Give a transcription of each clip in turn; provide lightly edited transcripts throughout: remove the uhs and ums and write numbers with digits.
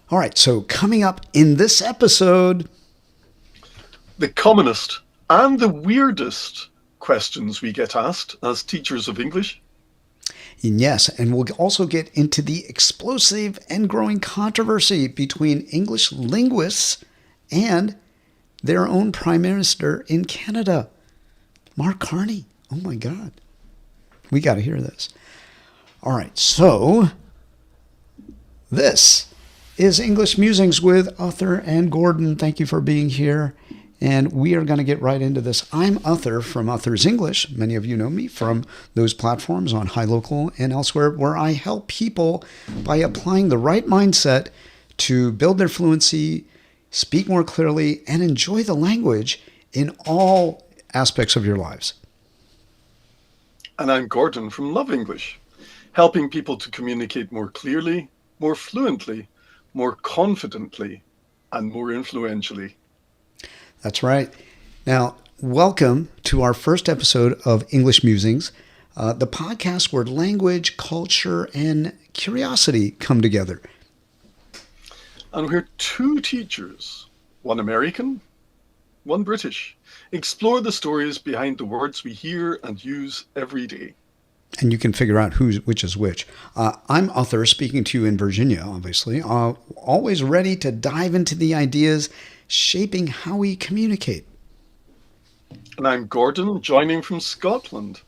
All right, so coming up in this episode, The commonest and the weirdest questions we get asked as teachers of English. and yes, and we'll also get into the explosive and growing controversy between English linguists and their own Prime Minister in Canada, Mark Carney. Oh my God. We got to hear this. All right, so this is English Musings with Athar and Gordon. Thank you for being here. And we are going to get right into this. I'm Athar from Athar's English. Many of you know me from those platforms on High Local and elsewhere where I help people by applying the right mindset to build their fluency, speak more clearly, and enjoy the language in all aspects of your lives. And I'm Gordon from Love English, helping people to communicate more clearly, more fluently, more confidently, and more influentially. That's right. Now, welcome to our first episode of English Musings, the podcast where language, culture, and curiosity come together. And we're two teachers, one American, one British, explore the stories behind the words we hear and use every day. And you can figure out which is which. I'm Athar, speaking to you in Virginia, obviously, always ready to dive into the ideas shaping how we communicate. And I'm Gordon, joining from Scotland,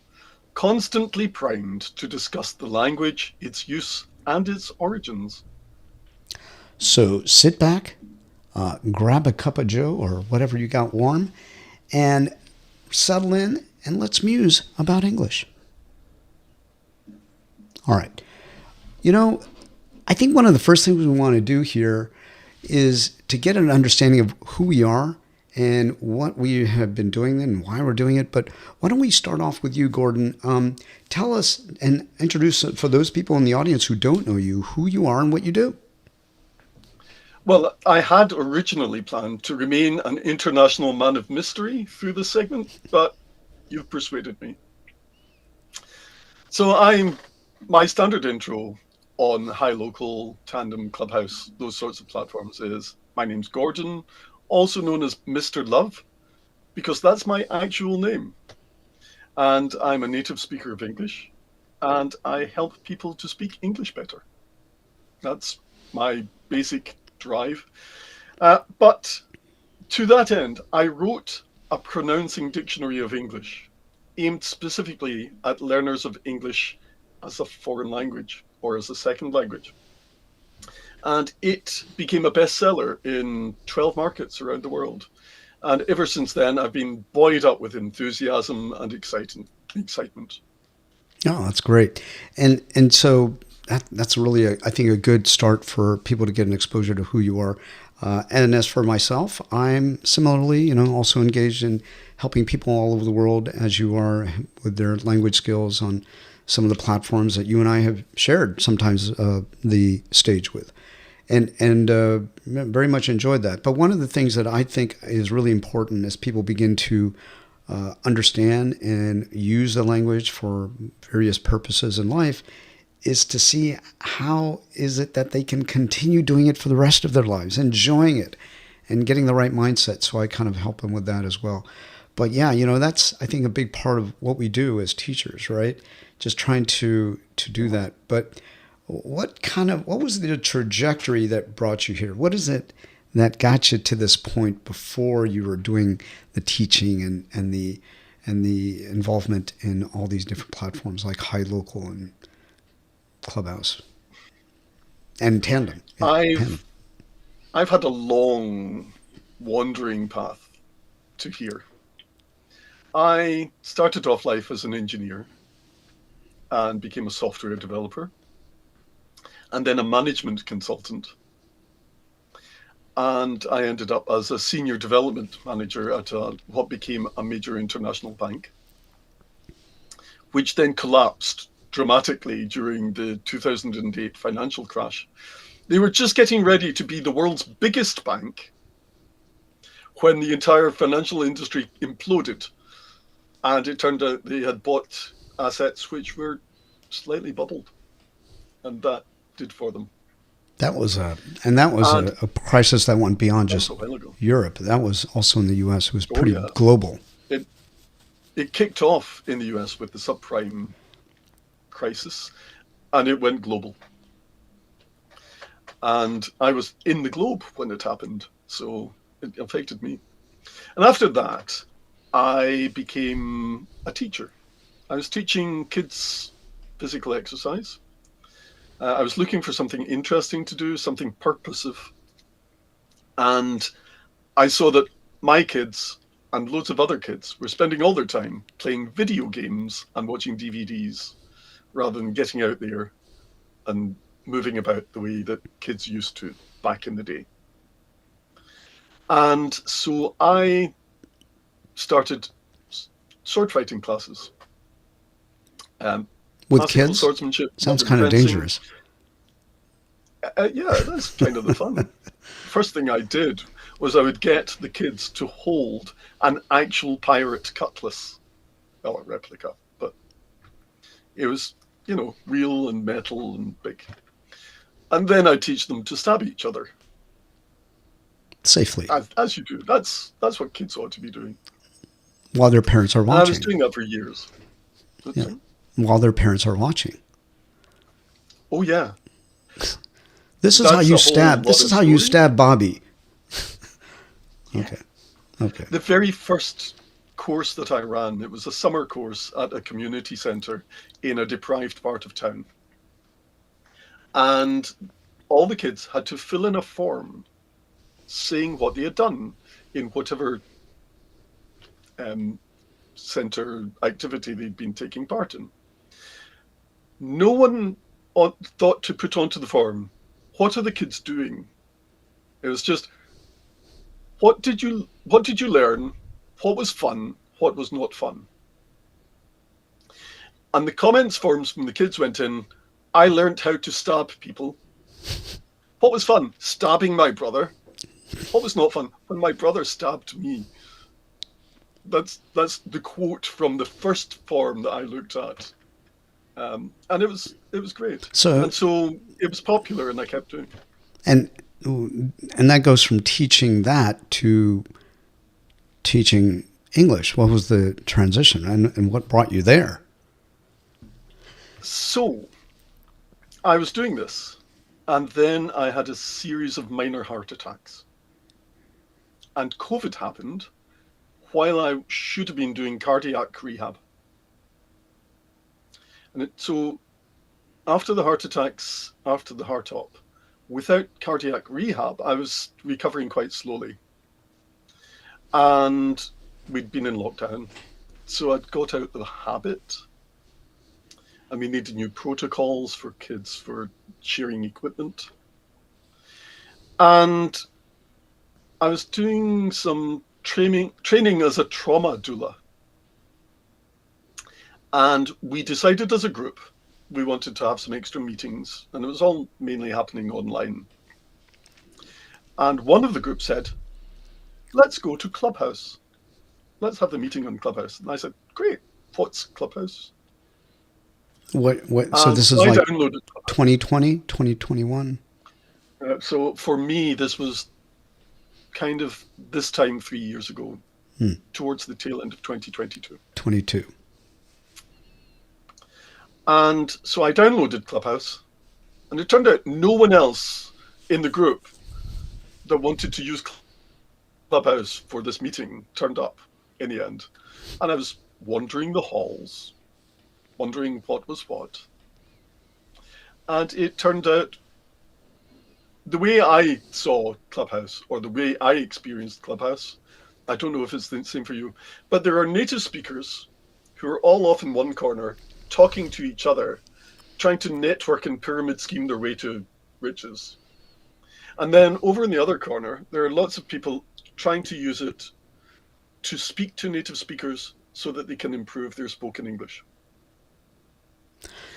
constantly primed to discuss the language, its use, and its origins. So sit back, grab a cup of joe or whatever you got warm, and settle in and let's muse about English. All right. You know, I think one of the first things we want to do here is to get an understanding of who we are and what we have been doing and why we're doing it. But why don't we start off with you, Gordon? Tell us and introduce, for those people in the audience who don't know you, who you are and what you do. Well, I had originally planned to remain an international man of mystery through this segment, but you've persuaded me. So my standard intro on High Local, Tandem, Clubhouse, those sorts of platforms is, my name's Gordon, also known as Mr. Love, because that's my actual name. And I'm a native speaker of English, and I help people to speak English better. That's my basic drive. But to that end, I wrote a pronouncing dictionary of English, aimed specifically at learners of English as a foreign language or as a second language. And it became a bestseller in 12 markets around the world. And ever since then, I've been buoyed up with enthusiasm and excitement. Oh, that's great. And so that's really, I think, a good start for people to get an exposure to who you are. And as for myself, I'm similarly, also engaged in helping people all over the world as you are with their language skills on some of the platforms that you and I have shared sometimes the stage with. And very much enjoyed that. But one of the things that I think is really important as people begin to understand and use the language for various purposes in life is to see how is it that they can continue doing it for the rest of their lives, enjoying it and getting the right mindset. So I kind of help them with that as well. But yeah, that's, I think, a big part of what we do as teachers, right? Just trying to do that. But what was the trajectory that brought you here? What is it that got you to this point before you were doing the teaching and the involvement in all these different platforms like High Local and Clubhouse and Tandem? Tandem. I've had a long wandering path to here. I started off life as an engineer and became a software developer, and then a management consultant. And I ended up as a senior development manager at what became a major international bank, which then collapsed dramatically during the 2008 financial crash. They were just getting ready to be the world's biggest bank when the entire financial industry imploded. And it turned out they had bought assets which were slightly bubbled. And that did for them. That was a And crisis that went beyond that was just a while ago. Europe. That was also in the U.S. It was Oh pretty yeah, global. it it kicked off in the US with the subprime crisis, and it went global. And I was in the globe when it happened, so it affected me. And after that, I became a teacher. I was teaching kids physical exercise. I was looking for something interesting to do, something purposive. And I saw that my kids and loads of other kids were spending all their time playing video games and watching DVDs rather than getting out there and moving about the way that kids used to back in the day. And so I started sword fighting classes, um, With classical kids, swordsmanship, sounds modern kind of fencing. dangerous. Yeah, that's kind of the fun. First thing I did was I would get the kids to hold an actual pirate cutlass, well, a replica, but it was, real and metal and big. And then I teach them to stab each other, Safely, as you do. That's what kids ought to be doing. while their parents are And I was watching. doing that for years. Yeah, while their parents are watching. Oh yeah, This is how that's you a whole stab. This lot is of how you story. stab Bobby. Yeah. Okay. Okay. The very first course that I ran, it was a summer course at a community centre in a deprived part of town. And all the kids had to fill in a form saying what they had done in whatever centre activity they'd been taking part in. No one thought to put onto the form, what are the kids doing? It was just, what did you learn? What was fun? What was not fun? And the comments forms from the kids went in, I learned how to stab people. What was fun? Stabbing my brother. What was not fun? When my brother stabbed me. That's the quote from the first form that I looked at. And it was great. So And so it was popular and I kept doing it. and and that goes from teaching that to teaching English. What was the transition, and what brought you there? So I was doing this, and then I had a series of minor heart attacks. And COVID happened while I should have been doing cardiac rehab. And so after the heart attacks, after the heart op, without cardiac rehab, I was recovering quite slowly. And we'd been in lockdown. So I'd got out of the habit. And we needed new protocols for kids for sharing equipment. And I was doing some training as a trauma doula. And we decided as a group we wanted to have some extra meetings, and it was all mainly happening online. And one of the group said, let's go to Clubhouse. Let's have the meeting on Clubhouse. And I said, great, what's Clubhouse? What? So And this so is I like downloaded Clubhouse. 2020, 2021? So for me, this was kind of this time 3 years ago, towards the tail end of 2022. 22. And so I downloaded Clubhouse, and it turned out no one else in the group that wanted to use Clubhouse for this meeting turned up in the end. And I was wandering the halls, wondering what was what. And it turned out the way I saw Clubhouse, or the way I experienced Clubhouse, I don't know if it's the same for you, but there are native speakers who are all off in one corner, talking to each other, trying to network and pyramid scheme their way to riches. And then over in the other corner, there are lots of people trying to use it to speak to native speakers so that they can improve their spoken English.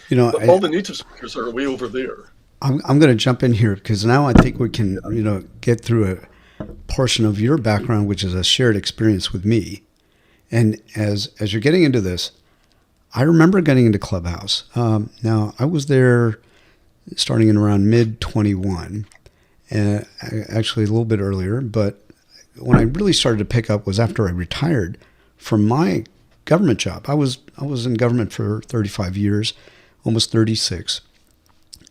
But all the native speakers are way over there. I'm going to jump in here because now I think we can, get through a portion of your background, which is a shared experience with me. And as you're getting into this, I remember getting into Clubhouse. Now, I was there starting in around mid 21, actually a little bit earlier. But when I really started to pick up was after I retired from my government job. I was in government for 35 years, almost 36,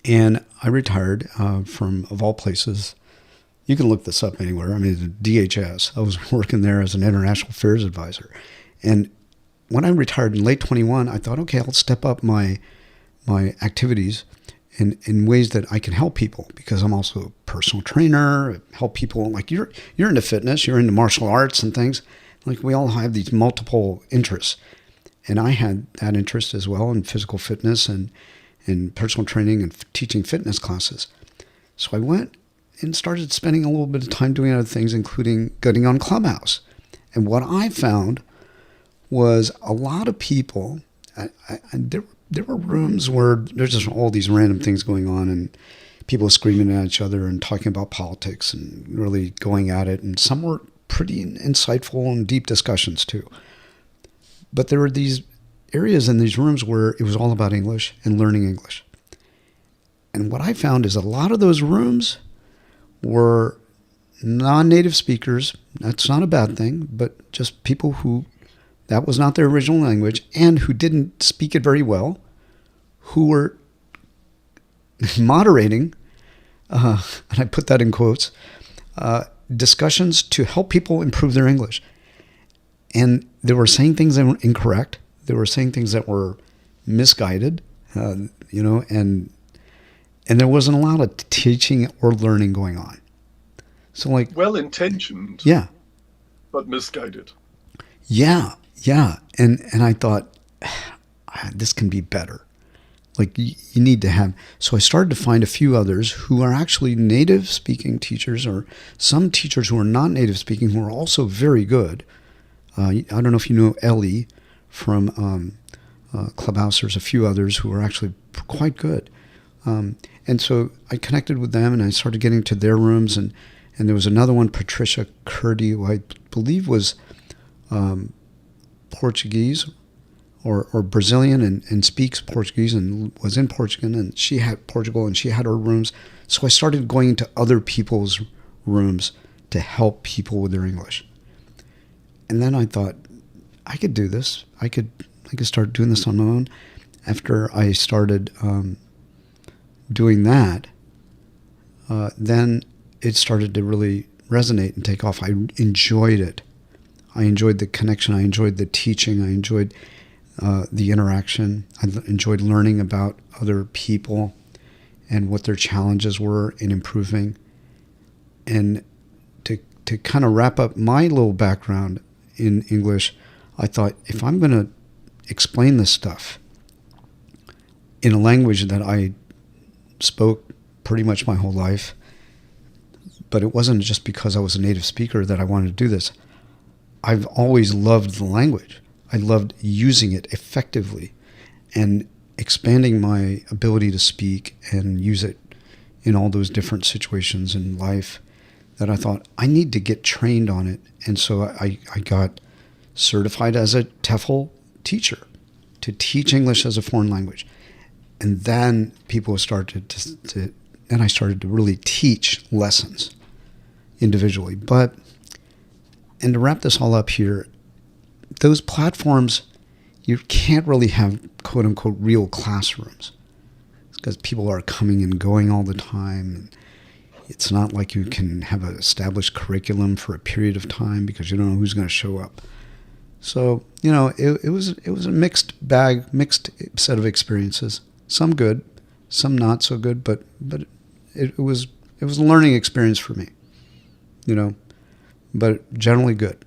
and I retired from, of all places, you can look this up anywhere. I mean, DHS. I was working there as an international affairs advisor, and when I retired in late 21, I thought, okay, I'll step up my activities in ways that I can help people, because I'm also a personal trainer, help people. Like you're into fitness, you're into martial arts and things. Like we all have these multiple interests. And I had that interest as well in physical fitness and in personal training and teaching fitness classes. So I went and started spending a little bit of time doing other things, including getting on Clubhouse. And what I found was a lot of people, there were rooms where there's just all these random things going on and people screaming at each other and talking about politics and really going at it. And some were pretty insightful and deep discussions too. But there were these areas in these rooms where it was all about English and learning English. And what I found is a lot of those rooms were non-native speakers. That's not a bad thing, but just people who that was not their original language and who didn't speak it very well, who were moderating, and I put that in quotes, discussions to help people improve their English. And they were saying things that were incorrect. They were saying things that were misguided, and there wasn't a lot of teaching or learning going on. So like well-intentioned, yeah, but misguided. Yeah. And I thought, this can be better. Like you need to have, so I started to find a few others who are actually native speaking teachers, or some teachers who are not native speaking who are also very good. I don't know if you know Ellie from Clubhouse. There's a few others who are actually quite good. And so I connected with them and I started getting to their rooms, and there was another one, Patricia Curdy, who I believe was Portuguese or Brazilian and speaks Portuguese and was in Portugal, and she had her rooms. So I started going into other people's rooms to help people with their English. And then I thought, I could do this. I could start doing this on my own. After I started doing that, then it started to really resonate and take off. I enjoyed it. I enjoyed the connection. I enjoyed the teaching. I enjoyed the interaction. I enjoyed learning about other people and what their challenges were in improving. And to kind of wrap up my little background in English, I thought, if I'm going to explain this stuff in a language that I spoke pretty much my whole life, but it wasn't just because I was a native speaker that I wanted to do this. I've always loved the language. I loved using it effectively and expanding my ability to speak and use it in all those different situations in life, that I thought I need to get trained on it. And so I got certified as a TEFL teacher to teach English as a foreign language. And then people started then I started to really teach lessons individually. And to wrap this all up here, those platforms, you can't really have quote unquote real classrooms, because people are coming and going all the time. And it's not like you can have an established curriculum for a period of time because you don't know who's going to show up. So, it was a mixed set of experiences. Some good, some not so good, but it was a learning experience for me, but generally good.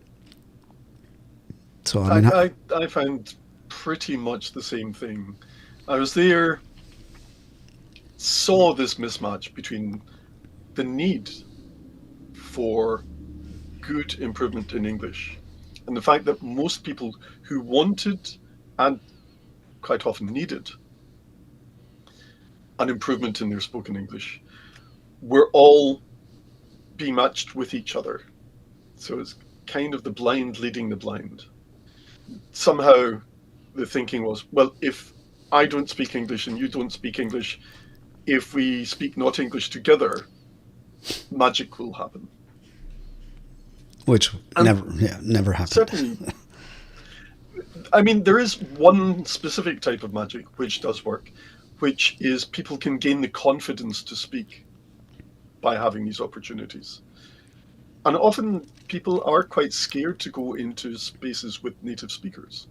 So I found pretty much the same thing. I was there, saw this mismatch between the need for good improvement in English and the fact that most people who wanted and quite often needed an improvement in their spoken English were all being matched with each other. So it's kind of the blind leading the blind. Somehow the thinking was, well, if I don't speak English and you don't speak English, if we speak not English together, magic will happen. Which And never happened. certainly, I mean, there is one specific type of magic which does work, which is people can gain the confidence to speak by having these opportunities. And often people are quite scared to go into spaces with native speakers.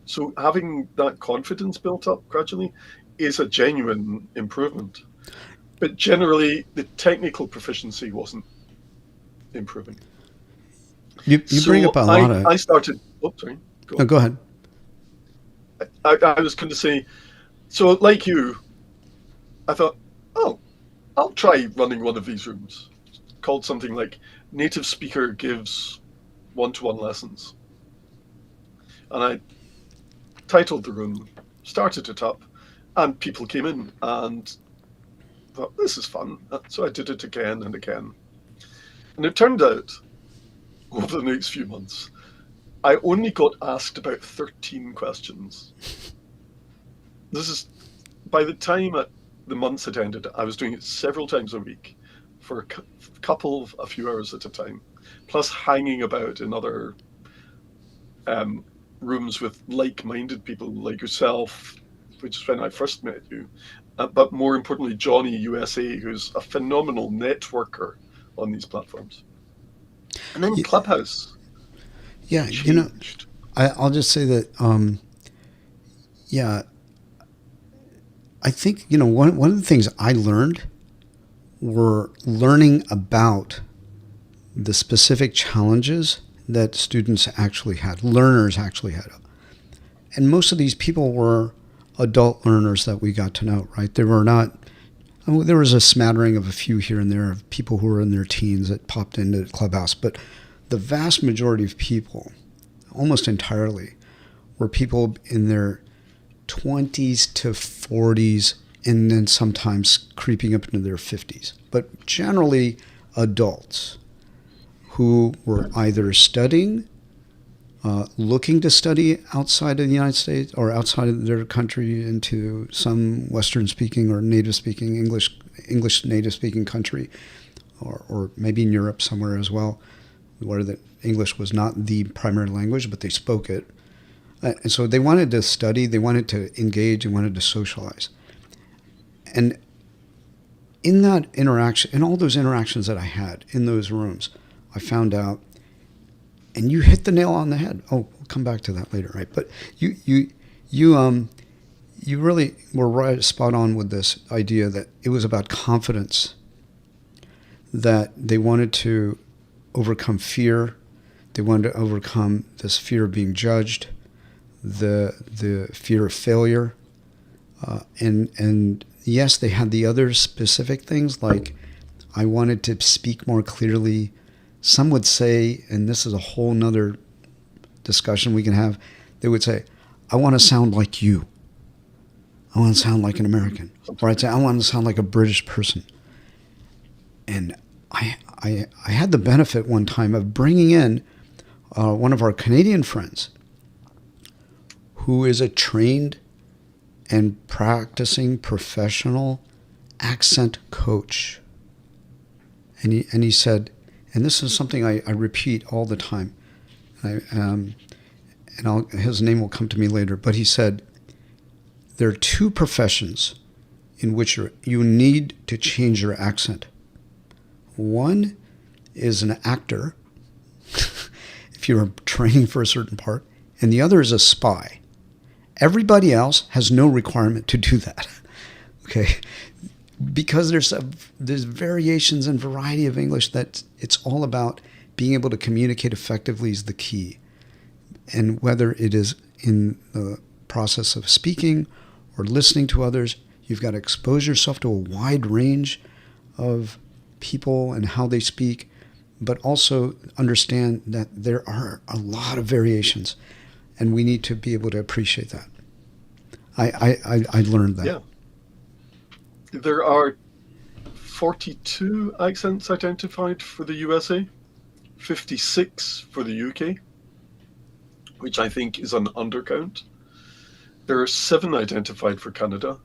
So having that confidence built up gradually is a genuine improvement. But generally, the technical proficiency wasn't improving. You bring up So a lot I of. started. Oh, sorry. Go No, on. go ahead. I was going to say, so like you, I thought, oh, I'll try running one of these rooms called something like Native Speaker Gives One-to-One Lessons. And I titled the room, started it up, and people came in and thought, this is fun. So I did it again and again. And it turned out, over the next few months, I only got asked about 13 questions. This is, by the time the months had ended, I was doing it several times a week for a few hours at a time, plus hanging about in other rooms with like-minded people like yourself, which is when I first met you. But more importantly, Johnny USA, who's a phenomenal networker on these platforms. And then Clubhouse Yeah, changed. I'll just say that. Yeah, I think one of the things I learned were learning about the specific challenges that students actually had, learners actually had. And most of these people were adult learners that we got to know, right? They were not, there was a smattering of a few here and there of people who were in their teens that popped into Clubhouse, but the vast majority of people, almost entirely, were people in their 20s to 40s and then sometimes creeping up into their 50s, but generally adults who were either studying, looking to study outside of the United States or outside of their country into some Western speaking or native speaking English native speaking country, or maybe in Europe somewhere as well, where the English was not the primary language, but they spoke it. And so they wanted to study, they wanted to engage, and wanted to socialize. And in that interaction, in all those interactions that I had in those rooms, I found out, and you hit the nail on the head. Oh, we'll come back to that later, right? But you really were right, spot on with this idea that it was about confidence, that they wanted to overcome fear, they wanted to overcome this fear of being judged, the fear of failure, and yes, they had the other specific things like I wanted to speak more clearly. Some would say, and this is a whole nother discussion we can have, they would say, I want to sound like you. I want to sound like an American. Or I'd say, I want to sound like a British person. And I had the benefit one time of bringing in one of our Canadian friends who is a trained and practicing professional accent coach. And he said, and this is something I repeat all the time, his name will come to me later, but he said, there are two professions in which you need to change your accent. One is an actor, if you're training for a certain part, and the other is a spy. Everybody else has no requirement to do that, okay? Because there's variations and variety of English that it's all about being able to communicate effectively is the key. And whether it is in the process of speaking or listening to others, you've got to expose yourself to a wide range of people and how they speak, but also understand that there are a lot of variations, and we need to be able to appreciate that. I learned that. Yeah. There are 42 accents identified for the USA, 56 for the UK, which I think is an undercount. There are 7 identified for Canada.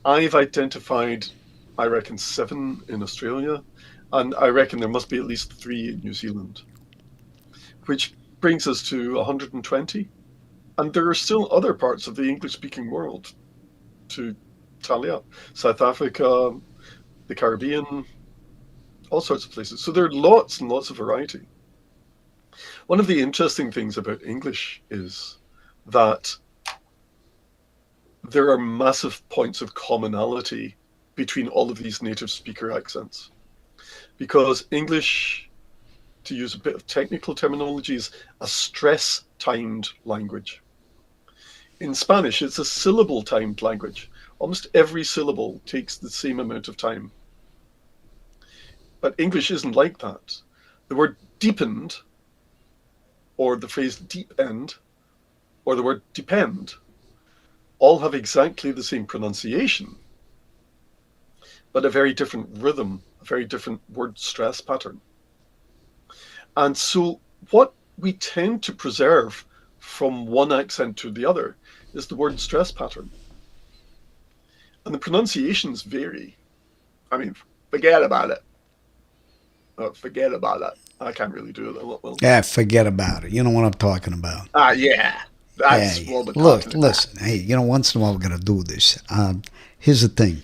I've identified I reckon 7 in Australia, and I reckon there must be at least 3 in New Zealand, which brings us to 120. And there are still other parts of the English-speaking world to tally up. South Africa, the Caribbean, all sorts of places. So there are lots and lots of variety. One of the interesting things about English is that there are massive points of commonality between all of these native speaker accents. Because English, to use a bit of technical terminology, is a stress-timed language. In Spanish, it's a syllable-timed language. Almost every syllable takes the same amount of time. But English isn't like that. The word deepened, or the phrase deep end, or the word depend, all have exactly the same pronunciation, but a very different rhythm, a very different word stress pattern. And so what we tend to preserve from one accent to the other is the word stress pattern. And the pronunciations vary. I mean, forget about it. Forget about it. I can't really do it a lot well. Yeah, forget about it. You know what I'm talking about. Yeah. That's Hey, what we're look, talking about. listen. Hey, once in a while we're gonna do this. Here's the thing.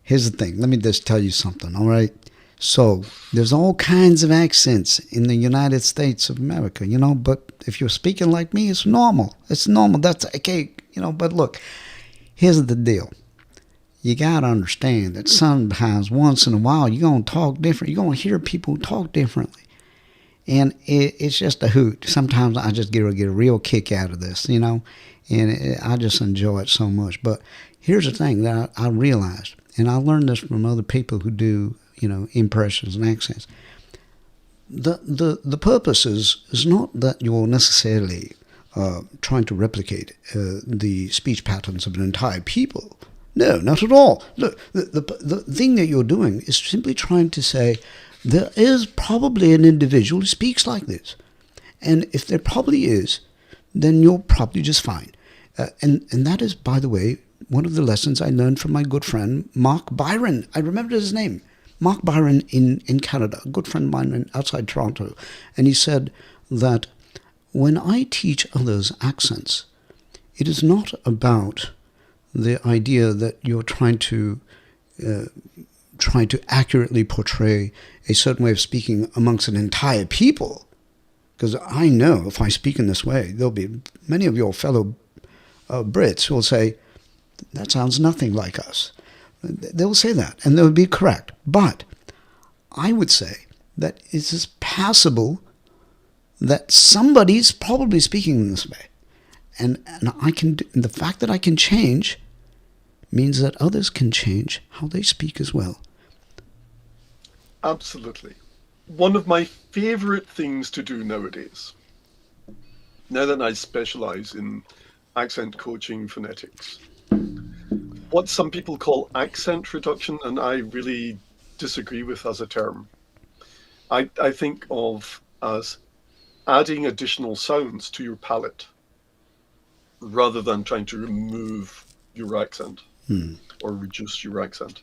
Here's the thing. Let me just tell you something. All right. So there's all kinds of accents in the United States of America. But if you're speaking like me, it's normal. It's normal. That's okay. But look, here's the deal. You gotta understand that sometimes, once in a while, you're gonna talk different. You're gonna hear people talk differently. And it's just a hoot. Sometimes I just get a real kick out of this, and I just enjoy it so much. But here's the thing that I realized, and I learned this from other people who do, impressions and accents. The purpose is not that you're necessarily trying to replicate the speech patterns of an entire people. No, not at all. Look, the thing that you're doing is simply trying to say, there is probably an individual who speaks like this. And if there probably is, then you're probably just fine. And that is, by the way, one of the lessons I learned from my good friend, Mark Byron. I remembered his name. Mark Byron in Canada, a good friend of mine outside Toronto. And he said that when I teach others accents, it is not about the idea that you're trying to accurately portray a certain way of speaking amongst an entire people. Because I know if I speak in this way, there'll be many of your fellow Brits who will say, that sounds nothing like us. They'll say that, and they'll be correct. But I would say that it is passable that somebody's probably speaking in this way. And the fact that I can change means that others can change how they speak as well. Absolutely. One of my favorite things to do nowadays, now that I specialize in accent coaching phonetics, what some people call accent reduction, and I really disagree with as a term. I think of as adding additional sounds to your palate rather than trying to remove your accent or reduce your accent.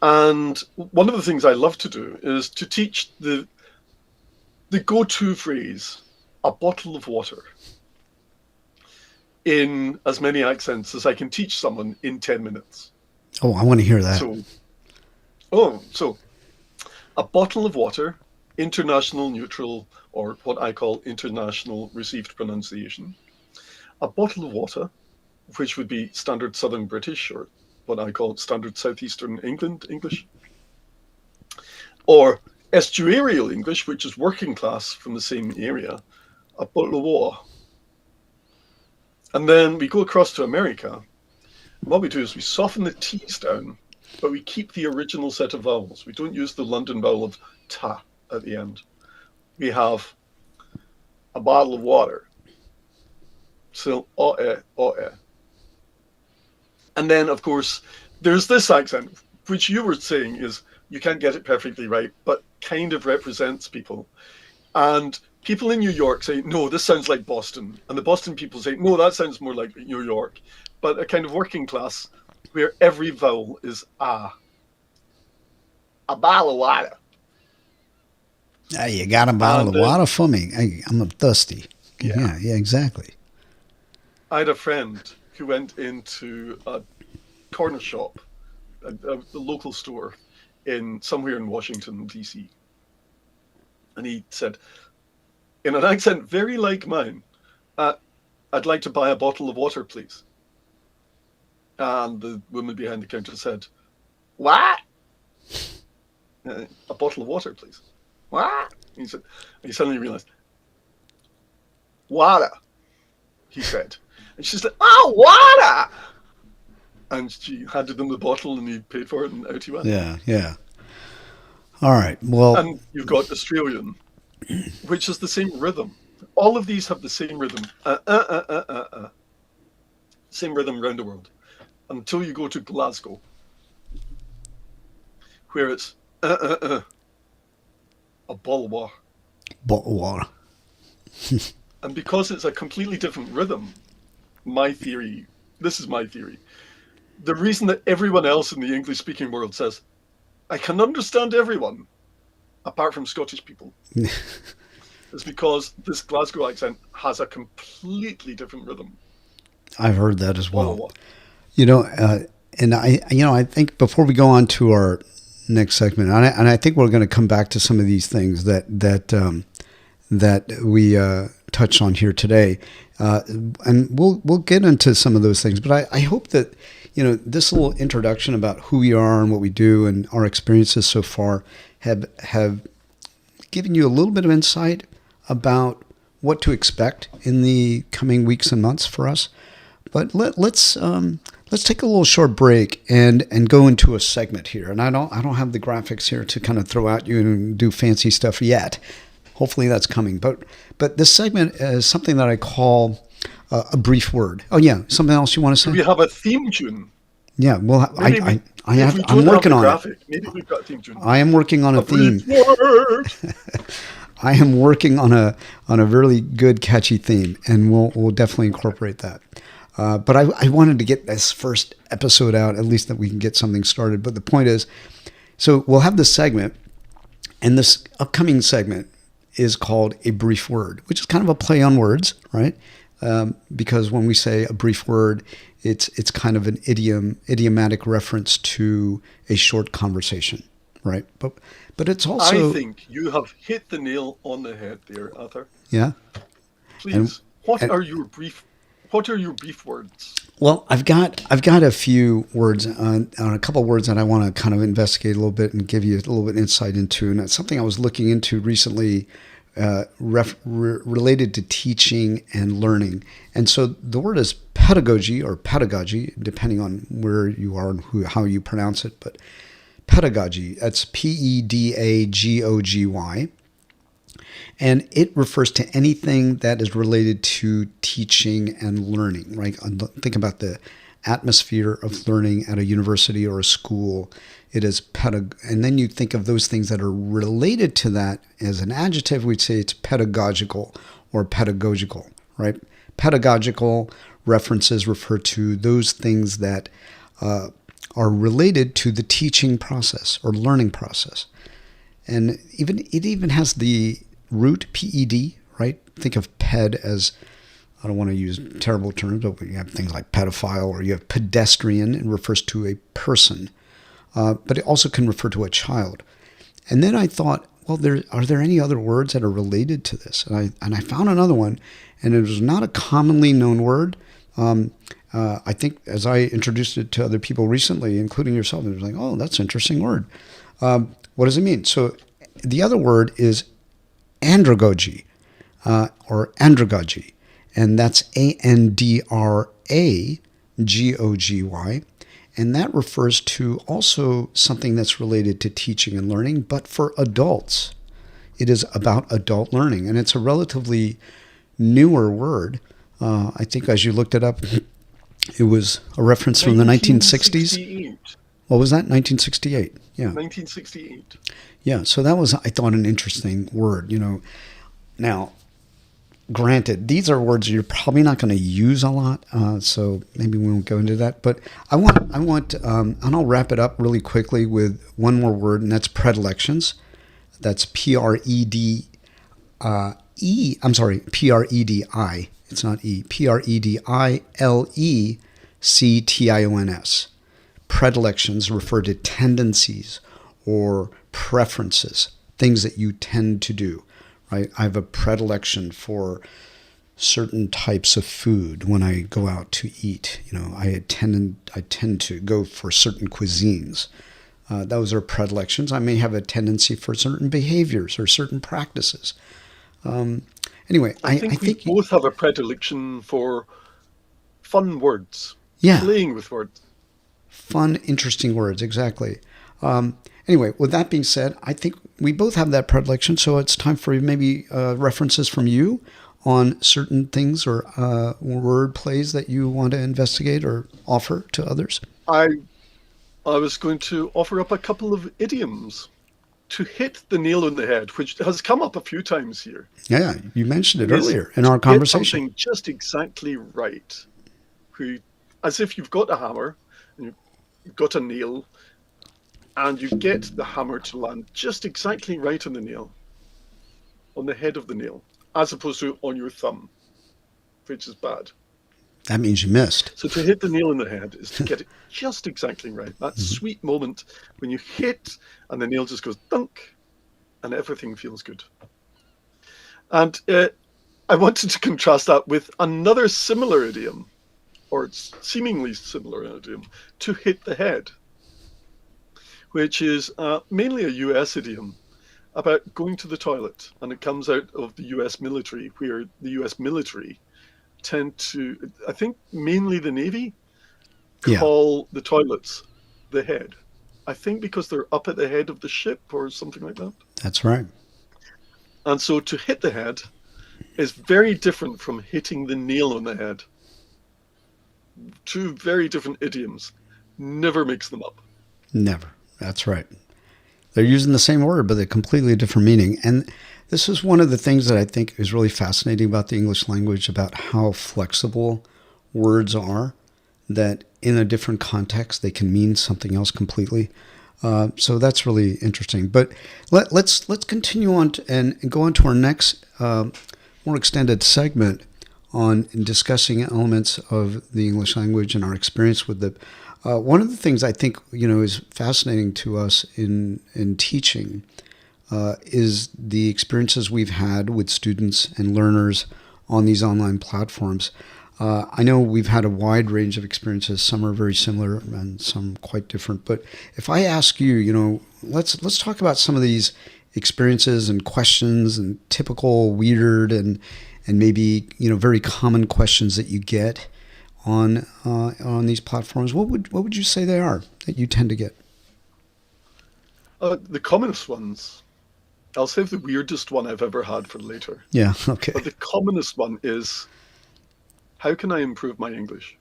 And one of the things I love to do is to teach the go-to phrase, a bottle of water, in as many accents as I can teach someone in 10 minutes. Oh, I want to hear that. So a bottle of water, international neutral, or what I call international received pronunciation. A bottle of water, which would be standard Southern British, or what I call standard Southeastern England English. Or estuarial English, which is working class from the same area, a bottle of water. And then we go across to America. And what we do is we soften the T's down, but we keep the original set of vowels. We don't use the London vowel of ta at the end. We have a bottle of water. So, o-e. And then, of course, there's this accent, which you were saying is, you can't get it perfectly right, but kind of represents people. And people in New York say, no, this sounds like Boston. And the Boston people say, no, that sounds more like New York. But a kind of working class where every vowel is ah. a bottle of water. Hey, you got a bottle And of water for me? Hey, I'm thirsty. yeah, Yeah, exactly. I had a friend who went into a corner shop, a local store somewhere in Washington, D.C. And he said, in an accent very like mine, I'd like to buy a bottle of water, please. And the woman behind the counter said, what? A bottle of water, please. What? He said, and he suddenly realized, water, he said. And she said, oh, water! And she handed him the bottle and he paid for it and out he went. Yeah, yeah. All right. Well, And you've got Australian, which is the same rhythm. All of these have the same rhythm. Same rhythm around the world. Until you go to Glasgow, where it's a ball of water. bottle of water. And because it's a completely different rhythm, this is my theory, the reason that everyone else in the English-speaking world says, I can understand everyone, apart from Scottish people, is because this Glasgow accent has a completely different rhythm. I've heard that as well. And I think before we go on to our next segment, and I think we're going to come back to some of these things that we touched on here today, and we'll get into some of those things. But I hope that this little introduction about who we are and what we do and our experiences so far have given you a little bit of insight about what to expect in the coming weeks and months for us. But let's take a little short break and go into a segment here. And I don't have the graphics here to kind of throw at you and do fancy stuff yet. Hopefully that's coming. But this segment is something that I call a brief word. Oh yeah, something else you want to say? Do we have a theme tune? Yeah, well, I'm working on it. Maybe we've got a theme tune. I am working on a theme. Word. I am working on a really good, catchy theme, and we'll definitely incorporate that. But I wanted to get this first episode out, at least that we can get something started. But the point is, so we'll have this segment, and this upcoming segment is called a brief word, which is kind of a play on words, right? Because when we say a brief word, it's kind of an idiomatic reference to a short conversation, right? But it's also, I think you have hit the nail on the head there, Athar. Yeah. Please, what are your brief words? Well, I've got a few words on a couple of words that I want to kind of investigate a little bit and give you a little bit of insight into, and it's something I was looking into recently, related to teaching and learning. And so the word is pedagogy or pedagogy, depending on where you are and how you pronounce it. But pedagogy, that's pedagogy. And it refers to anything that is related to teaching and learning, right? Think about the atmosphere of learning at a university or a school. It is and then you think of those things that are related to that as an adjective. We'd say it's pedagogical or pedagogical, right? Pedagogical references refer to those things that are related to the teaching process or learning process. And it even has the root PED, right? Think of ped as, I don't want to use terrible terms, but you have things like pedophile, or you have pedestrian, and refers to a person. But it also can refer to a child. And then I thought, well, are there any other words that are related to this? And I found another one, and it was not a commonly known word. I think as I introduced it to other people recently, including yourself, it was like, oh, that's an interesting word. What does it mean? So the other word is andragogy, or andragogy, and that's ANDRAGOGY. And that refers to also something that's related to teaching and learning, but for adults. It is about adult learning, and it's a relatively newer word. I think as you looked it up, it was a reference from the 1960s. What was that? 1968. Yeah. 1968. Yeah. So that was, I thought, an interesting word. Now, granted, these are words you're probably not going to use a lot, so maybe we won't go into that. But I want, and I'll wrap it up really quickly with one more word, and that's predilections. That's P-R-E-D-E. I'm sorry, P-R-E-D-I. It's not E. Predilections. Predilections refer to tendencies or preferences, things that you tend to do. Right? I have a predilection for certain types of food when I go out to eat. I tend to go for certain cuisines. Those are predilections. I may have a tendency for certain behaviors or certain practices. Anyway, I think we both have a predilection for fun words. Yeah. Playing with words. Fun, interesting words, exactly. Anyway, with that being said, I think we both have that predilection, so it's time for maybe references from you on certain things or word plays that you want to investigate or offer to others. I was going to offer up a couple of idioms to hit the nail on the head, which has come up a few times here. Yeah, you mentioned it earlier in our conversation. Get something just exactly right, as if you've got a hammer and you've got a nail, and you get the hammer to land just exactly right on the nail, on the head of the nail, as opposed to on your thumb, which is bad. That means you missed. So to hit the nail on the head is to get it just exactly right. That sweet moment when you hit and the nail just goes dunk and everything feels good. And I wanted to contrast that with another similar idiom, or seemingly similar idiom, to hit the head, which is mainly a US idiom about going to the toilet. And it comes out of the US military, where the US military tend to, I think mainly the Navy, call the toilets the head. I think because they're up at the head of the ship or something like that. That's right. And so to hit the head is very different from hitting the nail on the head. Two very different idioms. Never mix them up. Never. That's right. They're using the same word, but a completely different meaning. And this is one of the things that I think is really fascinating about the English language, about how flexible words are, that in a different context, they can mean something else completely. So that's really interesting. But let's continue on and go on to our next more extended segment on discussing elements of the English language and our experience with it. One of the things I think is fascinating to us in teaching is the experiences we've had with students and learners on these online platforms. I know we've had a wide range of experiences. Some are very similar and some quite different. But if I ask you, let's talk about some of these experiences and questions and typical weird and maybe very common questions that you get on these platforms. What would you say they are that you tend to get? The commonest ones. I'll save the weirdest one I've ever had for later. Yeah, okay. But the commonest one is, how can I improve my English?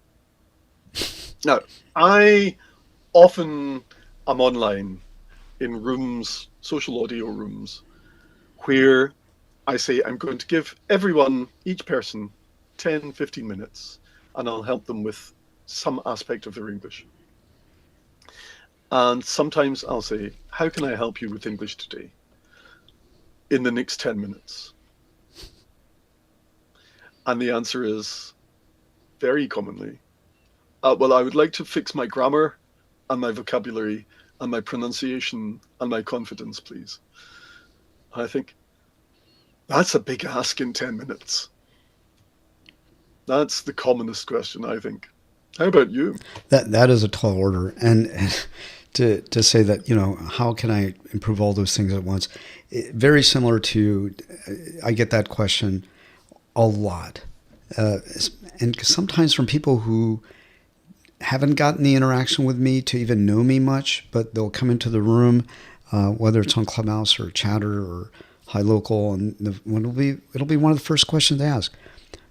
Now, I often am online in rooms, social audio rooms, where I say I'm going to give everyone, each person, 10, 15 minutes, and I'll help them with some aspect of their English. And sometimes I'll say, how can I help you with English today? In the next 10 minutes. And the answer is, very commonly, well, I would like to fix my grammar and my vocabulary and my pronunciation and my confidence, please. And I think, that's a big ask in 10 minutes. That's the commonest question, I think. How about you? That is a tall order. And to say that, how can I improve all those things at once? Very similar to, I get that question a lot. And sometimes from people who haven't gotten the interaction with me to even know me much, but they'll come into the room, whether it's on Clubhouse or Chatter or Hi Local, and it'll be one of the first questions they ask.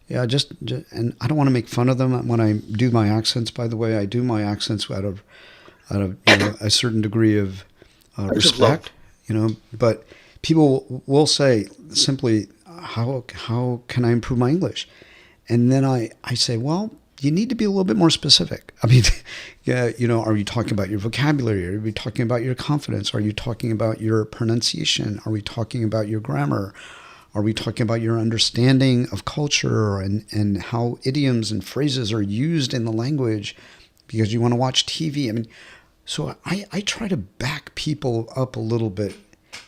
Yeah, just and I don't want to make fun of them when I do my accents. By the way, I do my accents out of a certain degree of respect, but people will say simply, how can I improve my English? And then I say, well, you need to be a little bit more specific. I mean, yeah, are you talking about your vocabulary? Are you talking about your confidence? Are you talking about your pronunciation? Are we talking about your grammar? Are we talking about your understanding of culture and how idioms and phrases are used in the language because you want to watch TV? I mean, so I try to back people up a little bit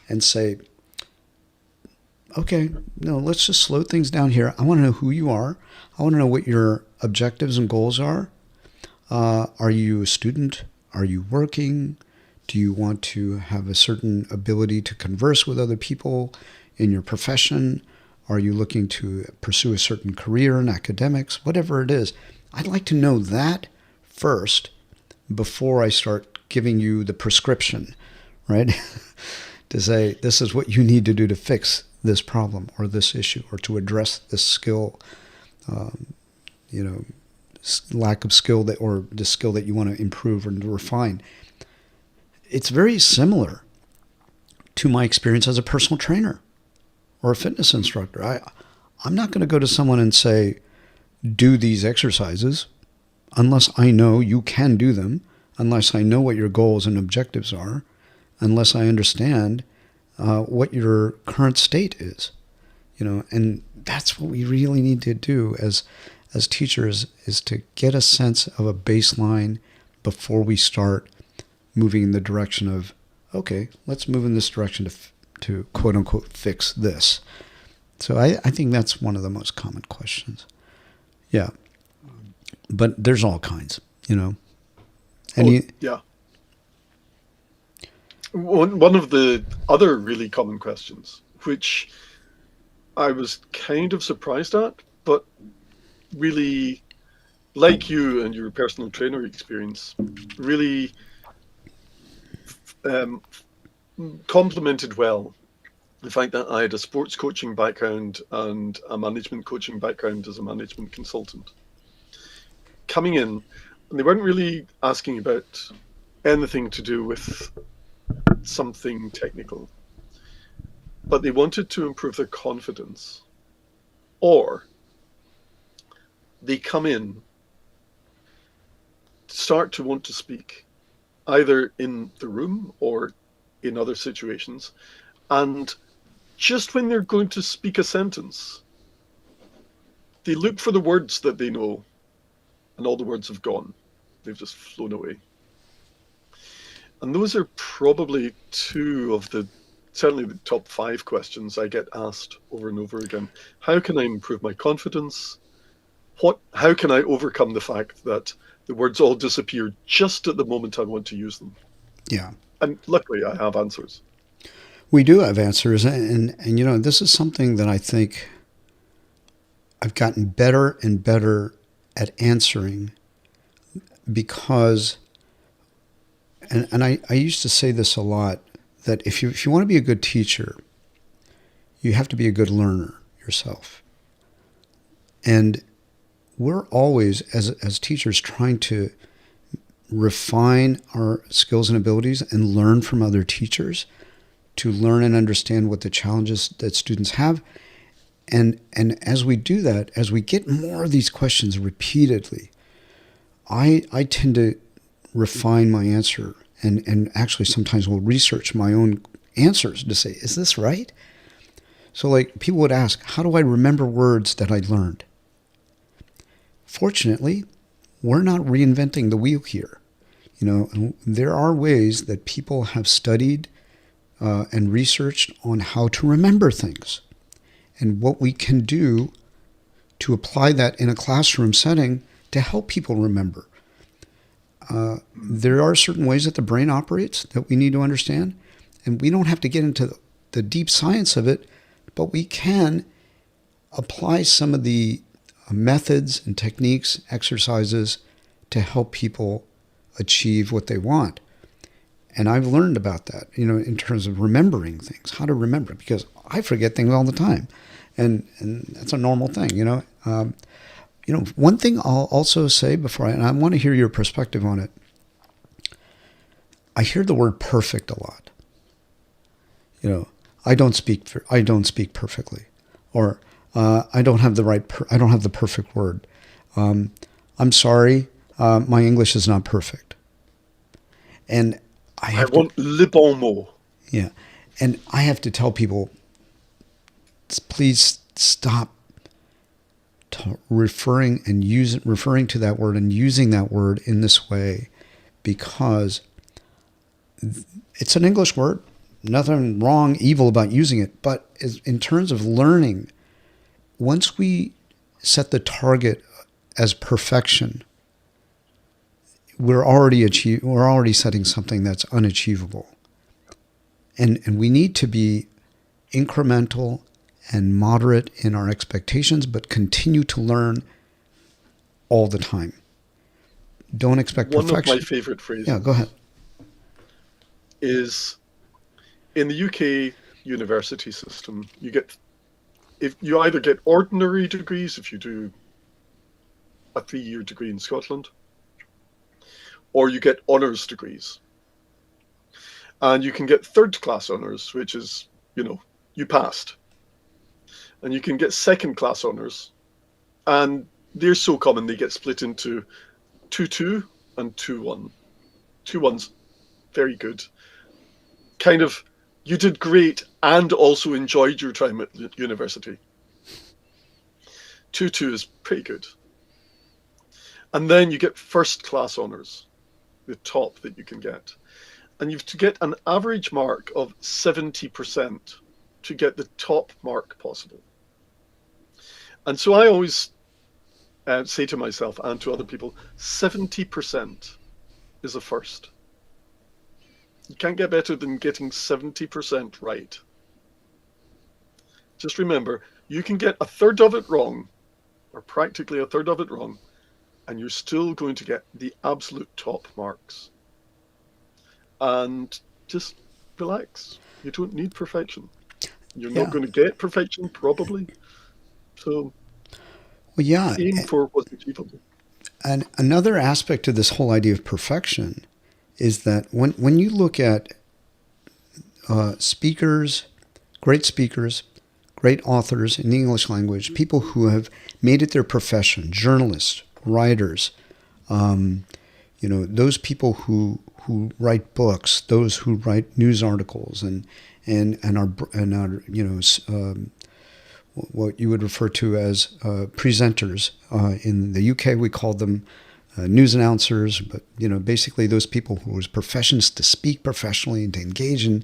and say, okay, no, let's just slow things down here. I want to know who you are. I want to know what your objectives and goals are. Are you a student? Are you working? Do you want to have a certain ability to converse with other people in your profession? Are you looking to pursue a certain career in academics? Whatever it is, I'd like to know that first before I start giving you the prescription, right? To say, this is what you need to do to fix this problem or this issue or to address this skill, lack of skill or the skill that you want to improve or to refine. It's very similar to my experience as a personal trainer or a fitness instructor. I'm not going to go to someone and say, do these exercises unless I know you can do them, unless I know what your goals and objectives are, unless I understand what your current state is. And that's what we really need to do as teachers, is to get a sense of a baseline before we start moving in the direction of, okay, let's move in this direction to quote unquote fix this. So I think that's one of the most common questions. Yeah. But there's all kinds, And yeah. One of the other really common questions, which I was kind of surprised at, but really, like you and your personal trainer experience, really complemented well the fact that I had a sports coaching background and a management coaching background as a management consultant. Coming in, and they weren't really asking about anything to do with something technical, but they wanted to improve their confidence, or they come in, start to want to speak, either in the room or in other situations, and just when they're going to speak a sentence, they look for the words that they know, and all the words have gone. They've just flown away. And those are probably certainly the top 5 questions I get asked over and over again. How can I improve my confidence? How can I overcome the fact that the words all disappear just at the moment I want to use them? Yeah. And luckily I have answers. We do have answers. And this is something that I think I've gotten better and better at answering, because, and I used to say this a lot, that if you want to be a good teacher, you have to be a good learner yourself. And we're always, as teachers, trying to refine our skills and abilities and learn from other teachers, to learn and understand what the challenges that students have. And as we do that, as we get more of these questions repeatedly, I tend to refine my answer and actually sometimes will research my own answers to say, is this right? So like people would ask, how do I remember words that I learned? Fortunately, we're not reinventing the wheel here. There are ways that people have studied and researched on how to remember things and what we can do to apply that in a classroom setting to help people remember. There are certain ways that the brain operates that we need to understand, and we don't have to get into the deep science of it, but we can apply some of the methods and techniques, exercises to help people achieve what they want. And I've learned about that, in terms of remembering things, how to remember, because I forget things all the time. And that's a normal thing, One thing I'll also say and I want to hear your perspective on it. I hear the word perfect a lot. I don't speak perfectly. or I don't have the perfect word. I'm sorry, my English is not perfect, and I I have to, want le bon mot. yeah, and I have to tell people, please stop referring to that word and using that word in this way, because it's an English word. Nothing wrong, evil about using it, but in terms of learning, once we set the target as perfection, we're already setting something that's unachievable. And we need to be incremental and moderate in our expectations, but continue to learn all the time. Don't expect One of my perfection. favorite phrases Yeah, go ahead. is in the UK university system, if you either get ordinary degrees if you do a 3-year degree in Scotland, or you get honours degrees. And you can get third class honours, which is, you passed. And you can get second class honours. And they're so common they get split into 2-2 and 2-1. 2-1's very good. Kind of, you did great and also enjoyed your time at university. 2-2 is pretty good. And then you get first class honours, the top that you can get. And you have to get an average mark of 70% to get the top mark possible. And so I always say to myself and to other people, 70% is a first. You can't get better than getting 70% right. Just remember, you can get a third of it wrong, or practically a third of it wrong, and you're still going to get the absolute top marks. And just relax. You don't need perfection. You're not going to get perfection, probably. So aim for what's achievable. And another aspect of this whole idea of perfection is that when you look at speakers, great authors in the English language, people who have made it their profession, journalists, writers, those people who write books, those who write news articles, and are what you would refer to as presenters. In the UK, we call them news announcers, but basically those people whose profession is to speak professionally and to engage in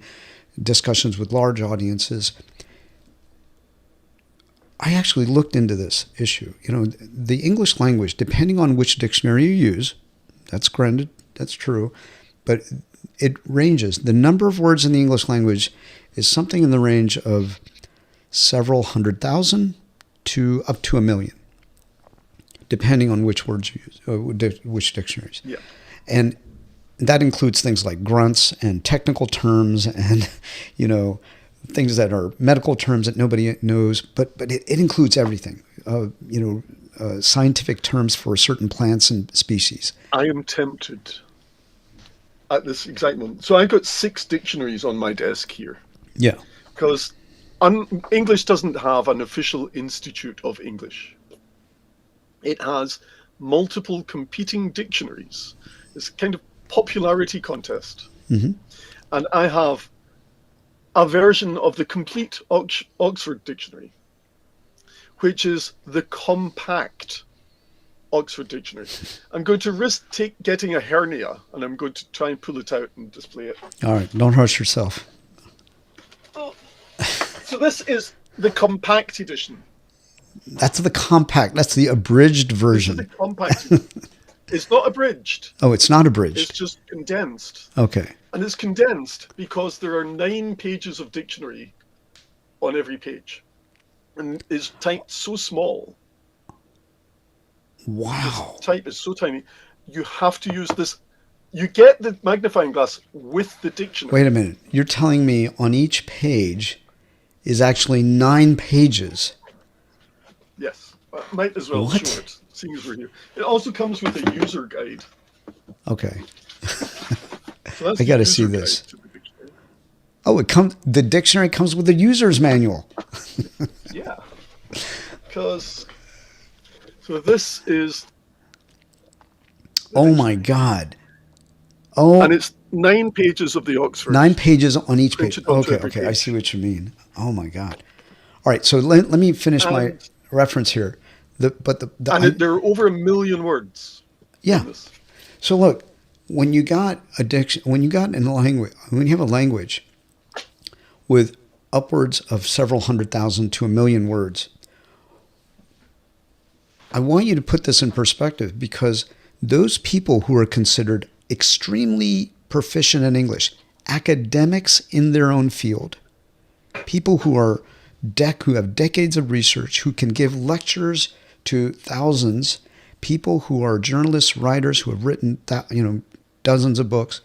discussions with large audiences. I actually looked into this issue. The English language, depending on which dictionary you use, that's granted, that's true, but it ranges. The number of words in the English language is something in the range of several 100,000 to up to 1 million, depending on which words you use, which dictionaries. Yeah. And that includes things like grunts and technical terms and, things that are medical terms that nobody knows, but it includes everything, scientific terms for certain plants and species. I am tempted at this exact moment. So I've got 6 dictionaries on my desk here. Yeah. Because English doesn't have an official Institute of English. It has multiple competing dictionaries. It's a kind of popularity contest. Mm-hmm. And I have a version of the complete Oxford Dictionary, which is the compact Oxford Dictionary. I'm going to risk getting a hernia, and I'm going to try and pull it out and display it. All right, don't rush yourself. So this is the compact edition. That's the compact. That's the abridged version. This is the compact. It's not abridged. Oh, it's not abridged. It's just condensed. Okay. And it's condensed because there are 9 pages of dictionary on every page. And it's typed so small. Wow. This type is so tiny. You have to use this. You get the magnifying glass with the dictionary. Wait a minute. You're telling me on each page is actually 9 pages. Yes. I might as well show it, seeing as we're here. It also comes with a user guide. Okay. So I got to see this. Oh, the dictionary comes with a user's manual. Yeah. because so this is the Oh my dictionary, God. and Oh, it's 9 pages of the Oxford 9 pages on each page. printed onto Okay, every okay. I see page, what you mean. Oh my God. All right. So let me finish my and reference here. there are over 1 million words Yeah. in this. So look, when you got when you got in a language, when you have a language with upwards of several 100,000 to 1 million words, I want you to put this in perspective because those people who are considered extremely proficient in English, academics in their own field, people who have decades of research, who can give lectures to thousands, people who are journalists, writers who have written dozens of books,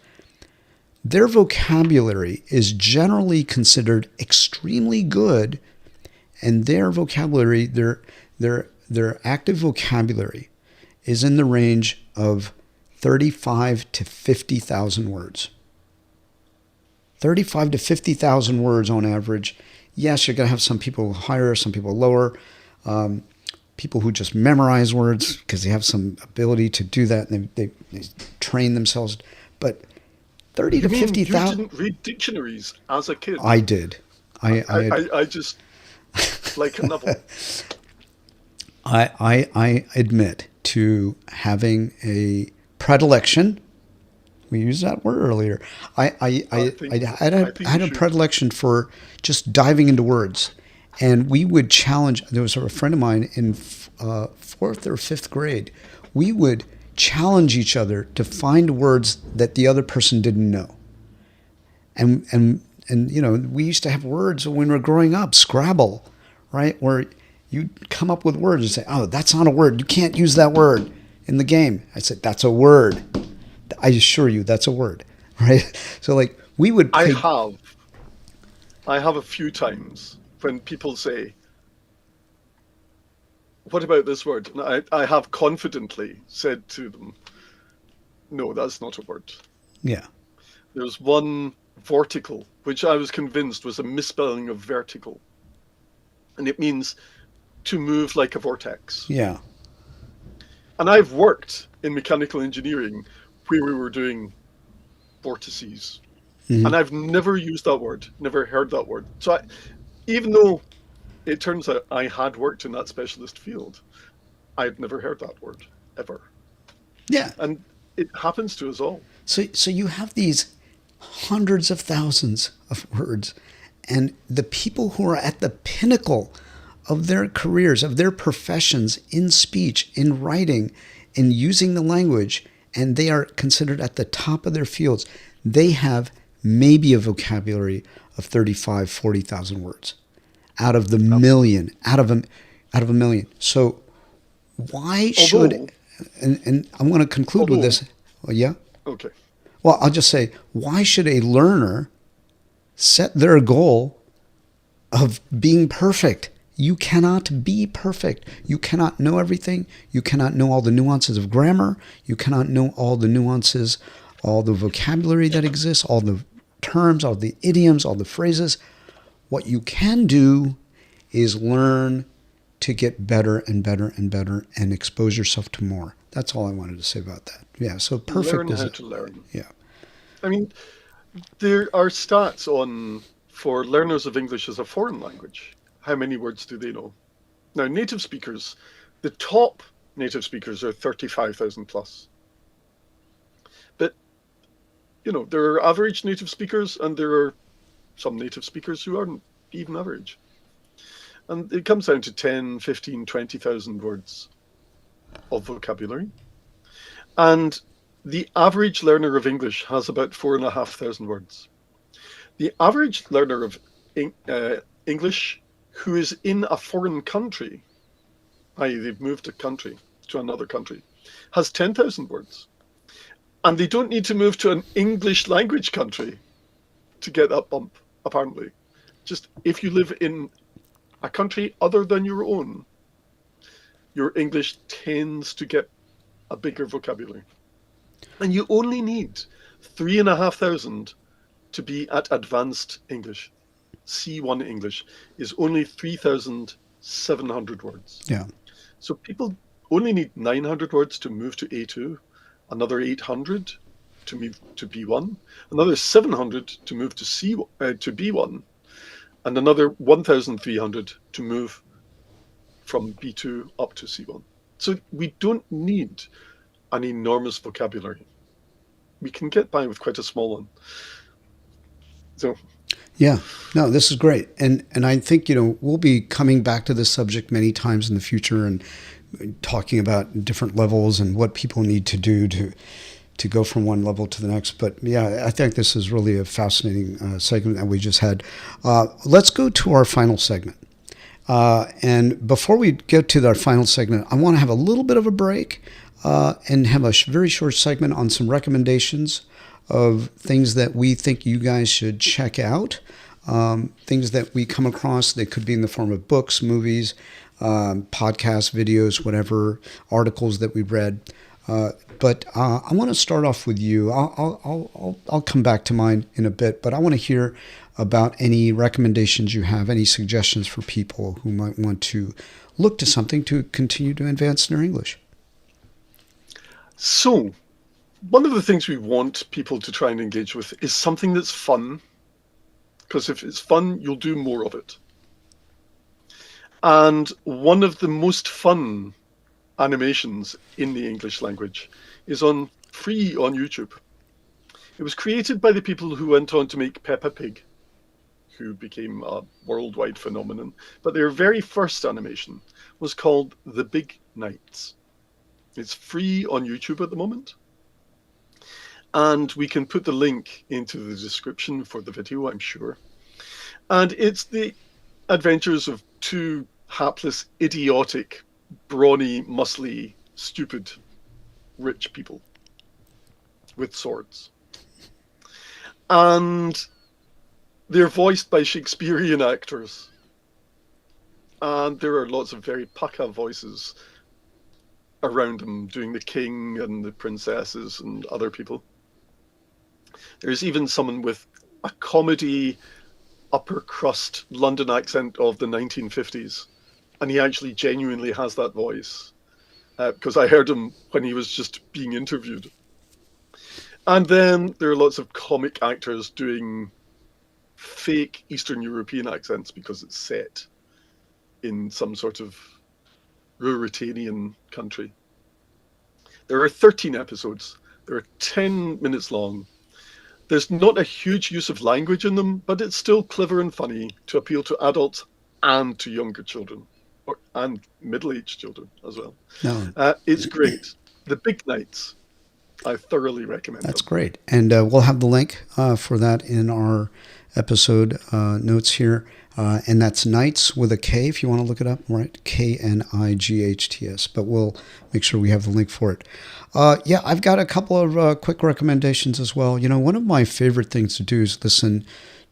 their vocabulary is generally considered extremely good, and their vocabulary, their active vocabulary, is in the range of 35 to 50,000 words. 35 to 50,000 words on average. Yes, you're going to have some people higher, some people lower. People who just memorize words because they have some ability to do that and they train themselves. But 30 to You mean you 50,000. didn't read dictionaries as a kid? I did. I just like a novel. I admit to having a predilection. We used that word earlier. I think I I think you had a should. predilection for just diving into words. And we would challenge, there was a friend of mine in fourth or fifth grade. We would challenge each other to find words that the other person didn't know. And we used to have words when we were growing up, Scrabble, right? Where you'd come up with words and say, oh, that's not a word. You can't use that word in the game. I said, that's a word. I assure you, that's a word, right? So like we would I play. have I have a few times when people say, "What about this word?" And I have confidently said to them, "No, that's not a word." Yeah, There's one vortical, which I was convinced was a misspelling of vertical, and it means to move like a vortex. yeah. And I've worked in mechanical engineering where we were doing vortices, Mm-hmm. and I've never used that word, never heard that word. So even though it turns out I had worked in that specialist field, I'd never heard that word ever. Yeah. And it happens to us all. So you have these hundreds of thousands of words, and the people who are at the pinnacle of their careers, of their professions in speech, in writing, in using the language, and they are considered at the top of their fields, they have maybe a vocabulary of 35, 40,000 words out of the Absolutely. million, out of a million. So why should, Although, and I'm going to conclude with although, this. Well, yeah. okay. Well, I'll just say, why should a learner set their goal of being perfect? You cannot be perfect. You cannot know everything. You cannot know all the nuances of grammar. You cannot know all the nuances, all the vocabulary that exists, all the terms, all the idioms, all the phrases. What you can do is learn to get better and better and better and expose yourself to more. That's all I wanted to say about that. Yeah, so perfect Learn is how it. to learn. Yeah. I mean, there are stats on for learners of English as a foreign language. How many words do they know? Now, native speakers, the top native speakers are 35,000 plus. But, there are average native speakers and there are some native speakers who aren't even average. And it comes down to 10, 15, 20,000 words of vocabulary. And the average learner of English has about 4,500 words. The average learner of English who is in a foreign country, i.e., they've moved a country to another country, has 10,000 words. And they don't need to move to an English language country to get that bump, apparently. Just if you live in a country other than your own, your English tends to get a bigger vocabulary. And you only need 3,500 to be at advanced English. C1 English is only 3,000 700 words. Yeah. So people only need 900 words to move to A2, another 800 to move to B1, another 700 to move to to B1, and another 1,300 to move from B2 up to C1. So we don't need an enormous vocabulary. We can get by with quite a small one. So Yeah, no, this is great, and I think we'll be coming back to this subject many times in the future and talking about different levels and what people need to do to go from one level to the next. But yeah, I think this is really a fascinating segment that we just had. Let's go to our final segment. And before we get to our final segment, I want to have a little bit of a break and have a very short segment on some recommendations of things that we think you guys should check out, things that we come across that could be in the form of books, movies, podcasts, videos, whatever, articles that we read. But I want to start off with you. I'll come back to mine in a bit, but I want to hear about any recommendations you have, any suggestions for people who might want to look to something to continue to advance their English. So, one of the things we want people to try and engage with is something that's fun, because if it's fun, you'll do more of it. And one of the most fun animations in the English language is free on YouTube. It was created by the people who went on to make Peppa Pig, who became a worldwide phenomenon. But their very first animation was called The Big Nights. It's free on YouTube at the moment. And we can put the link into the description for the video, I'm sure. And it's the adventures of two hapless, idiotic, brawny, muscly, stupid, rich people with swords. And they're voiced by Shakespearean actors. And there are lots of very pucka voices around them, doing the king and the princesses and other people. There's even someone with a comedy upper crust London accent of the 1950s. And he actually genuinely has that voice, because I heard him when he was just being interviewed. And then there are lots of comic actors doing fake Eastern European accents because it's set in some sort of Ruritanian country. There are 13 episodes. They're 10 minutes long. There's not a huge use of language in them, but it's still clever and funny to appeal to adults and to younger children, and middle-aged children as well. No. It's great. The Big Nights. I thoroughly recommend That's them. great. And we'll have the link for that in our episode notes here. And that's Nights with a K if you want to look it up, right? Knights. But we'll make sure we have the link for it. Yeah, I've got a couple of quick recommendations as well. One of my favorite things to do is listen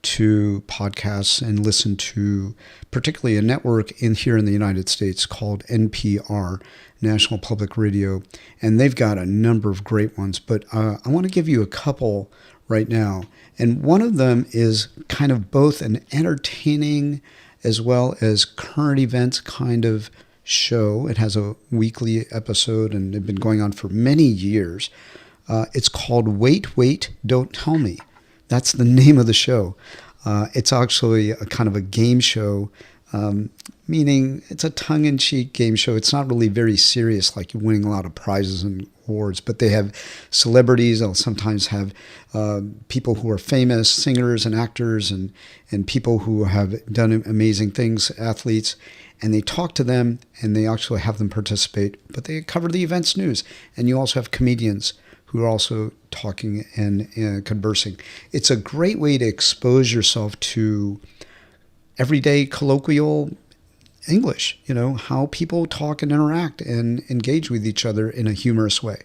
to podcasts and listen to particularly a network here in the United States called NPR, National Public Radio. And they've got a number of great ones, but I want to give you a couple right now. And one of them is kind of both an entertaining as well as current events kind of show. It has a weekly episode and they've been going on for many years. It's called Wait, Wait, Don't Tell Me. That's the name of the show. It's actually a kind of a game show, meaning it's a tongue-in-cheek game show. It's not really very serious, like you're winning a lot of prizes and awards, but they have celebrities. They'll sometimes have people who are famous, singers and actors, and people who have done amazing things, athletes, and they talk to them, and they actually have them participate, but they cover the events news. And you also have comedians who are also talking and conversing. It's a great way to expose yourself to everyday colloquial English, how people talk and interact and engage with each other in a humorous way.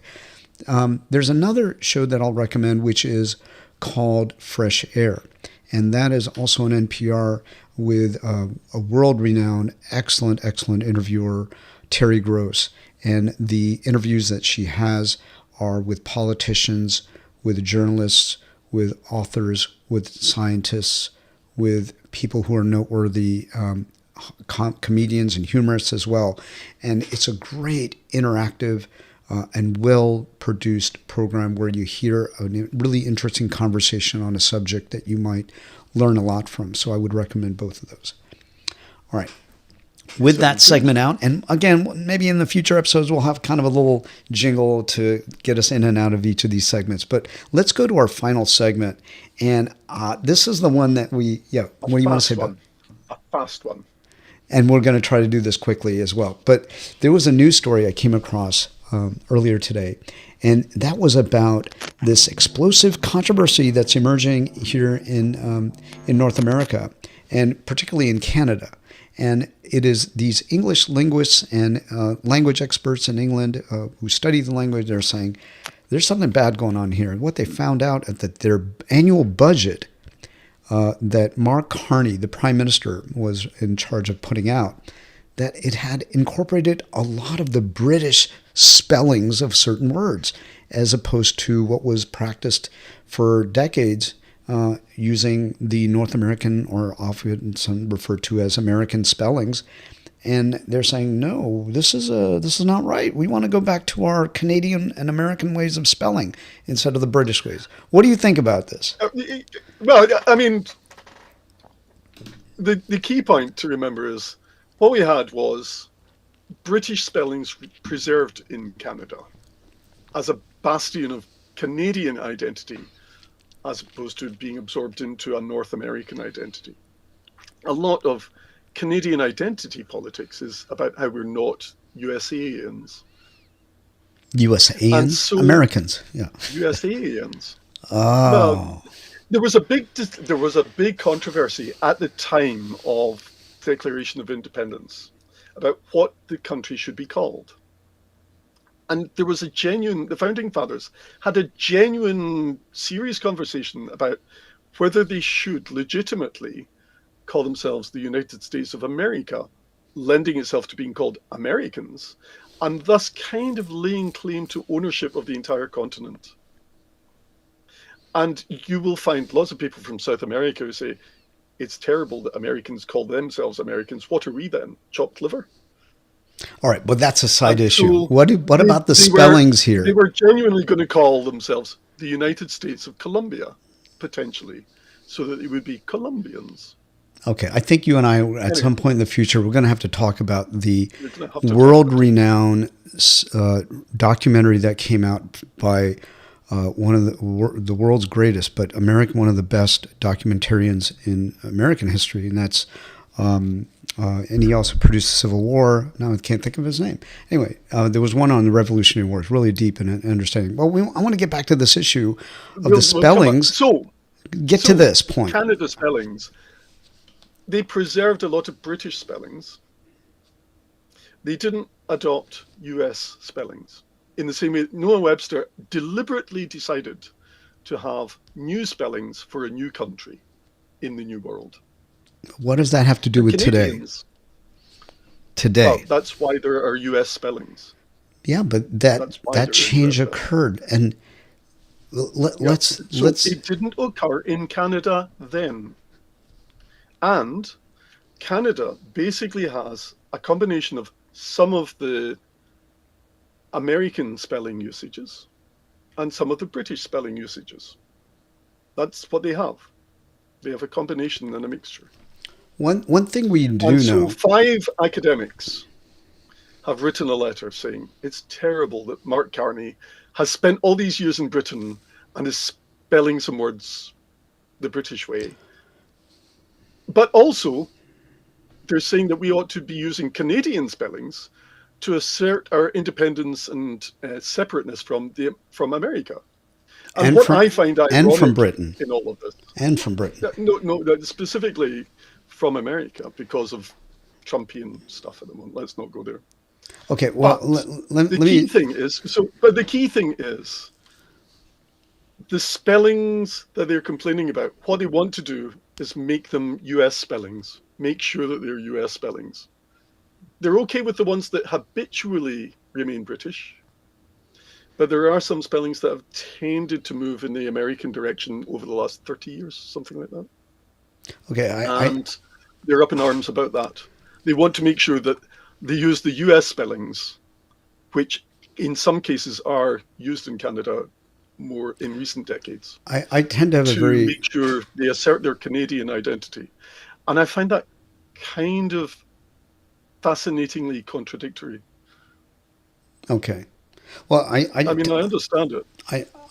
There's another show that I'll recommend, which is called Fresh Air. And that is also an NPR with a world-renowned, excellent interviewer, Terry Gross. And the interviews that she has are with politicians, with journalists, with authors, with scientists, with people who are noteworthy comedians and humorists as well. And it's a great interactive and well-produced program where you hear a really interesting conversation on a subject that you might learn a lot from. So I would recommend both of those. All right. With that segment out, and again, maybe in the future episodes, we'll have kind of a little jingle to get us in and out of each of these segments. But let's go to our final segment. And this is the one that what do you want to say about? A fast one. And we're going to try to do this quickly as well. But there was a news story I came across earlier today, and that was about this explosive controversy that's emerging here in North America, and particularly in Canada. And it is these English linguists and language experts in England who study the language. They're saying there's something bad going on here. And what they found out is that their annual budget that Mark Carney, the Prime Minister, was in charge of putting out, that it had incorporated a lot of the British spellings of certain words, as opposed to what was practiced for decades using the North American, or often some referred to as American spellings. And they're saying, no, this is not right. We want to go back to our Canadian and American ways of spelling instead of the British ways. What do you think about this? Well, I mean, the key point to remember is what we had was British spellings preserved in Canada as a bastion of Canadian identity, as opposed to being absorbed into a North American identity. A lot of Canadian identity politics is about how we're not USAians. USAians? So, Americans, yeah. USAians. Oh. Well, there was a big controversy at the time of Declaration of Independence about what the country should be called. And there was the Founding Fathers had a genuine, serious conversation about whether they should legitimately call themselves the United States of America, lending itself to being called Americans, and thus kind of laying claim to ownership of the entire continent. And you will find lots of people from South America who say, it's terrible that Americans call themselves Americans. What are we then? Chopped liver? All right, but that's a side issue. What about the spellings here? They were genuinely going to call themselves the United States of Colombia, potentially, so that they would be Colombians. Okay, I think you and I, at some point in the future, we're going to have to talk about the world-renowned documentary that came out by one of the world's greatest, but one of the best documentarians in American history, and that's and he also produced the Civil War. Now I can't think of his name. Anyway, there was one on the Revolutionary Wars, really deep in understanding. Well, I want to get back to this issue of the spellings. So to this point. Canada spellings, they preserved a lot of British spellings. They didn't adopt US spellings. In the same way, Noah Webster deliberately decided to have new spellings for a new country in the New World. What does that have to do with Canadians, today? Well, that's why there are US spellings. Yeah, but that change occurred, and let's. It didn't occur in Canada then, and Canada basically has a combination of some of the American spelling usages and some of the British spelling usages. That's what they have. They have a combination and a mixture. One thing we do know. So 5 academics have written a letter saying it's terrible that Mark Carney has spent all these years in Britain and is spelling some words the British way. But also, they're saying that we ought to be using Canadian spellings to assert our independence and separateness from America. And what I find ironic and from Britain in all of this, and from Britain, no, specifically from America because of Trumpian stuff at the moment. Let's not go there. Okay, well, the key thing is the spellings that they're complaining about. What they want to do is make them US spellings. Make sure that they're US spellings. They're okay with the ones that habitually remain British, but there are some spellings that have tended to move in the American direction over the last 30 years, something like that. Okay, and they're up in arms about that. They want to make sure that they use the US spellings, which in some cases are used in Canada more in recent decades, I tend to have a to very make sure they assert their Canadian identity. And I find that kind of fascinatingly contradictory. okay. Well, I mean, I understand it,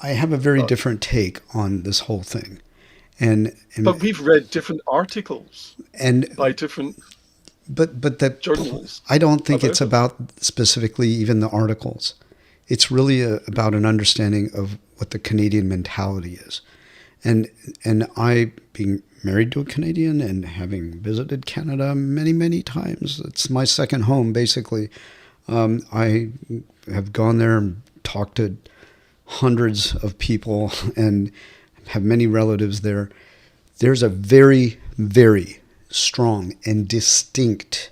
I have a very but different take on this whole thing, and but we've read different articles by and different but that journals I don't think it's about it. about specifically even the articles. It's really about an understanding of what the Canadian mentality is, and I being married to a Canadian and having visited Canada many times. It's my second home basically. I have gone there and talked to hundreds of people and have many relatives there. There's a very strong and distinct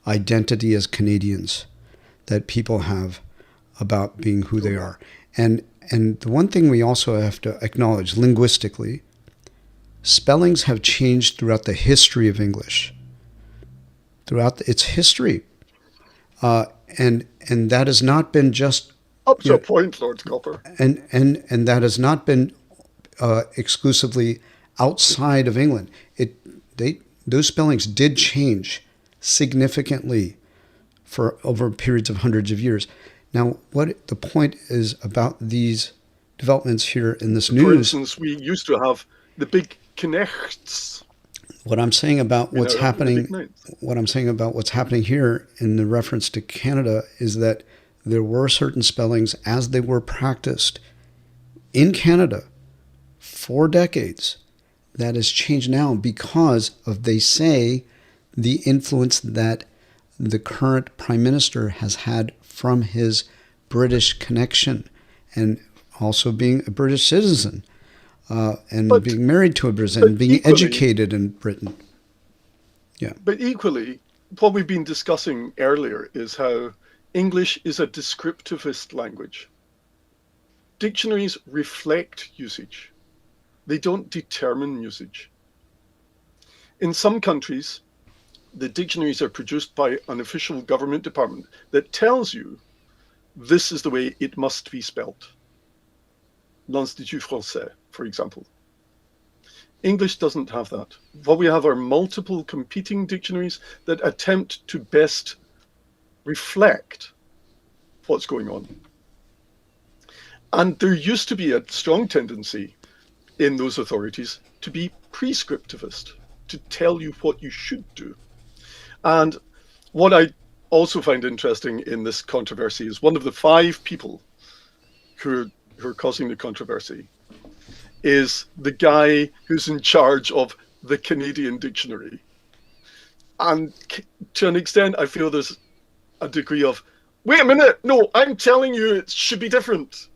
identity as Canadians that people have about being who they are. And the one thing we also have to acknowledge linguistically, spellings have changed throughout the history of English, throughout its history. And that has not been just Up you to a know, point, Lord Copper. and that has not been exclusively outside of England. Those spellings did change significantly for over periods of hundreds of years. Now, what the point is about these developments here in this For news, instance, we used to have the big knechts what I'm saying about in what's the big happening, nights. what I'm saying about what's happening here in the reference to Canada is that there were certain spellings as they were practiced in Canada for decades that has changed now because of, they say, the influence that the current prime minister has had from his British connection and also being a British citizen and But being married to a British but and being equally, educated in Britain. Yeah. but equally, what we've been discussing earlier is how English is a descriptivist language. Dictionaries reflect usage. They don't determine usage. In some countries, the dictionaries are produced by an official government department that tells you this is the way it must be spelt. L'Institut Français, for example. English doesn't have that. What we have are multiple competing dictionaries that attempt to best reflect what's going on. And there used to be a strong tendency in those authorities to be prescriptivist, to tell you what you should do. And what I also find interesting in this controversy is one of the 5 people who are causing the controversy is the guy who's in charge of the Canadian dictionary. And to an extent, I feel there's a degree of, wait a minute, no, I'm telling you it should be different.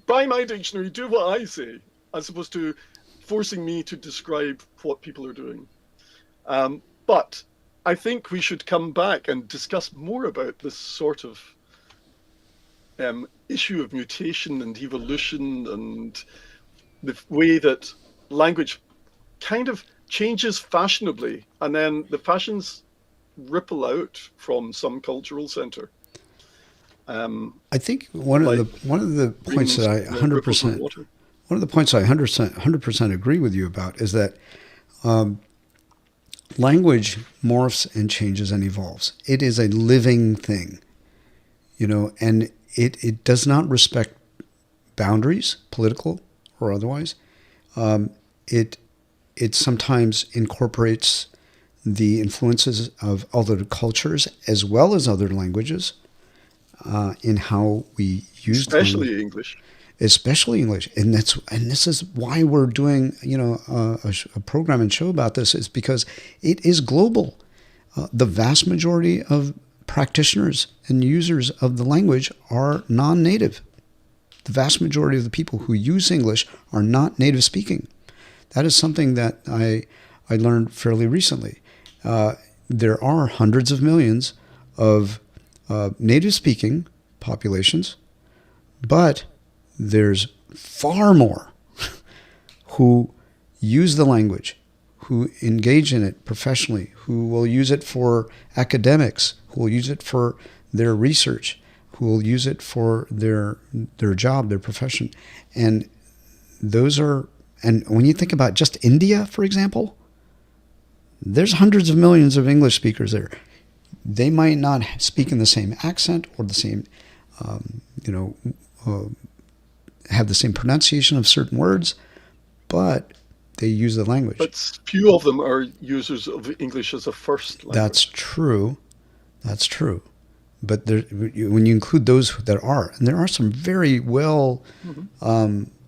Buy my dictionary, do what I say, as opposed to forcing me to describe what people are doing. But I think we should come back and discuss more about this sort of issue of mutation and evolution and the way that language kind of changes fashionably, and then the fashions ripple out from some cultural center. I think one of Like the points that I ripples in water. one of the points I 100% agree with you about is that language morphs and changes and evolves. It is a living thing, and it does not respect boundaries, political or otherwise. It sometimes incorporates the influences of other cultures as well as other languages in how we use Especially language. English. Especially English, and this is why we're doing a program and show about this, is because it is global. The vast majority of practitioners and users of the language are non-native. The vast majority of the people who use English are not native speaking. That is something that I learned fairly recently. There are hundreds of millions of native speaking populations, but there's far more who use the language, who engage in it professionally, who will use it for academics, who will use it for their research, who will use it for their job, their profession. And those are, and when you think about just India, for example, there's hundreds of millions of English speakers there. They might not speak in the same accent or the same, have the same pronunciation of certain words, but they use the language. But few of them are users of English as a first language. That's true. That's true. But when you include those that are, and there are some very well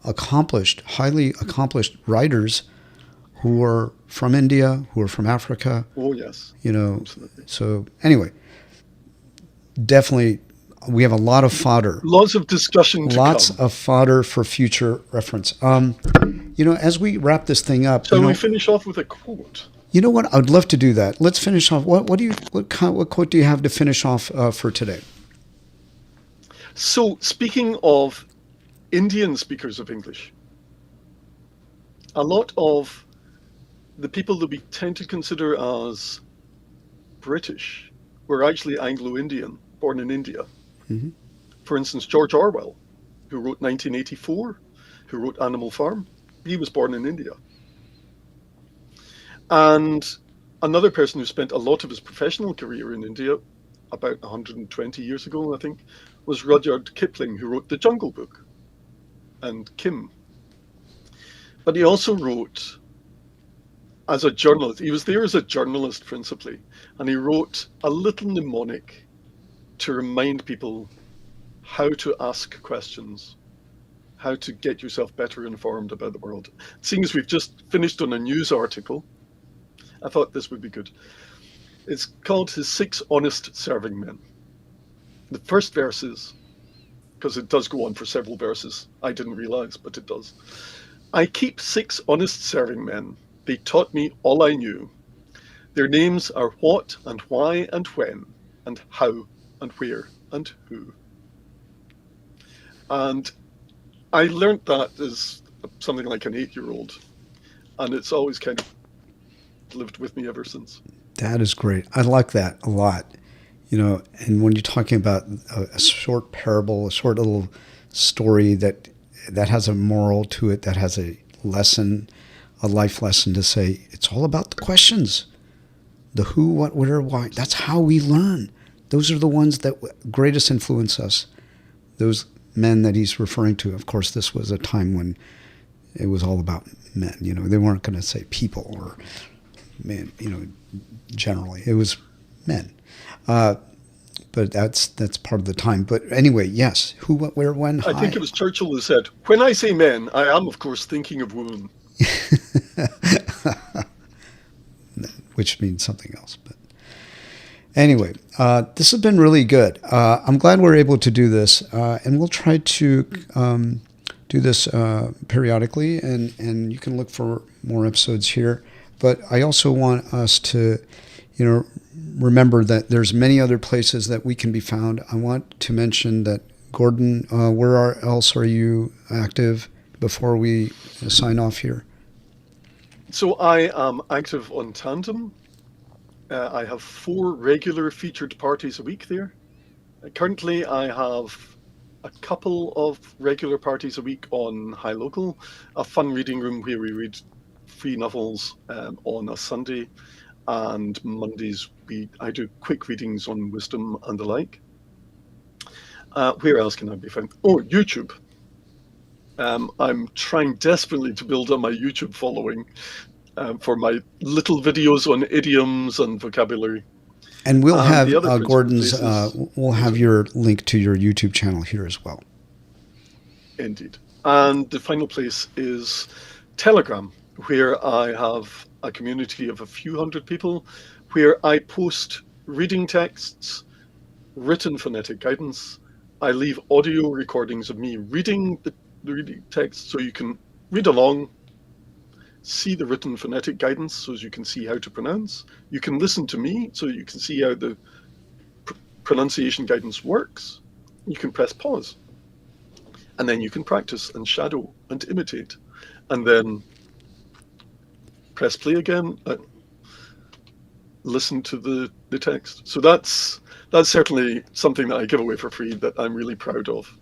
accomplished, highly accomplished writers who are from India, who are from Africa. Oh, yes. Absolutely. So anyway, definitely we have a lot of fodder. Lots of discussion to Lots come. of fodder for future reference. As we wrap this thing up, Shall we finish off with a quote? You know what? I'd love to do that. Let's finish off. What quote do you have to finish off for today? So, speaking of Indian speakers of English, a lot of the people that we tend to consider as British were actually Anglo-Indian, born in India. Mm-hmm. For instance, George Orwell, who wrote 1984, who wrote Animal Farm, he was born in India. And another person who spent a lot of his professional career in India, about 120 years ago, I think, was Rudyard Kipling, who wrote The Jungle Book and Kim. But he also wrote as a journalist. He was there as a journalist principally, and he wrote a little mnemonic to remind people how to ask questions, how to get yourself better informed about the world. Seeing as we've just finished on a news article, I thought this would be good. It's called His 6 Honest Serving Men. The first verse is, because it does go on for several verses, I didn't realize, but it does. I keep 6 honest serving men. They taught me all I knew. Their names are what and why and when and how and where and who. And I learnt that as something like an 8-year-old, and it's always kind of lived with me ever since. That is great. I like that a lot. And when you're talking about a short parable, a short little story that has a moral to it, that has a lesson, a life lesson to say, it's all about the questions. The who, what, where, why. That's how we learn. Those are the ones that greatest influence us. Those men that he's referring to. Of course, this was a time when it was all about men. They weren't going to say people or men, generally. It was men. But that's part of the time. But anyway, yes. Who, what, where, when, I think it was Churchill who said, when I say men, I am, of course, thinking of women. Which means something else. But anyway, this has been really good. I'm glad we're able to do this. And we'll try to do this periodically. And you can look for more episodes here. But I also want us to, remember that there's many other places that we can be found. I want to mention that, Gordon, where else are you active before we sign off here? So I am active on Tandem. I have 4 regular featured parties a week there. Currently, I have a couple of regular parties a week on High Local, a fun reading room where we read free novels on a Sunday, and Mondays I do quick readings on wisdom and the like. Where else can I be found? Oh, YouTube. I'm trying desperately to build up my YouTube following for my little videos on idioms and vocabulary. And we'll have Gordon's, we'll have your link to your YouTube channel here as well. Indeed. And the final place is Telegram, where I have a community of a few hundred people, where I post reading texts, written phonetic guidance. I leave audio recordings of me reading the reading text so you can read along, see the written phonetic guidance so as you can see how to pronounce. You can listen to me so you can see how the pronunciation guidance works. You can press pause. And then you can practice and shadow and imitate. And then press play again, listen to the text. So that's certainly something that I give away for free that I'm really proud of.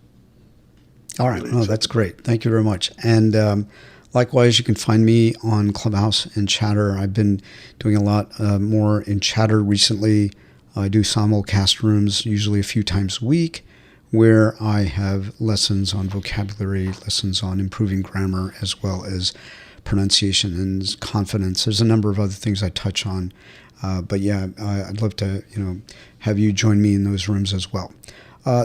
All right. Really that's great. Thank you very much. And likewise, you can find me on Clubhouse and Chatter. I've been doing a lot more in Chatter recently. I do simulcast rooms usually a few times a week where I have lessons on vocabulary, lessons on improving grammar, as well as pronunciation and confidence. There's a number of other things I touch on. But yeah, I'd love to, have you join me in those rooms as well.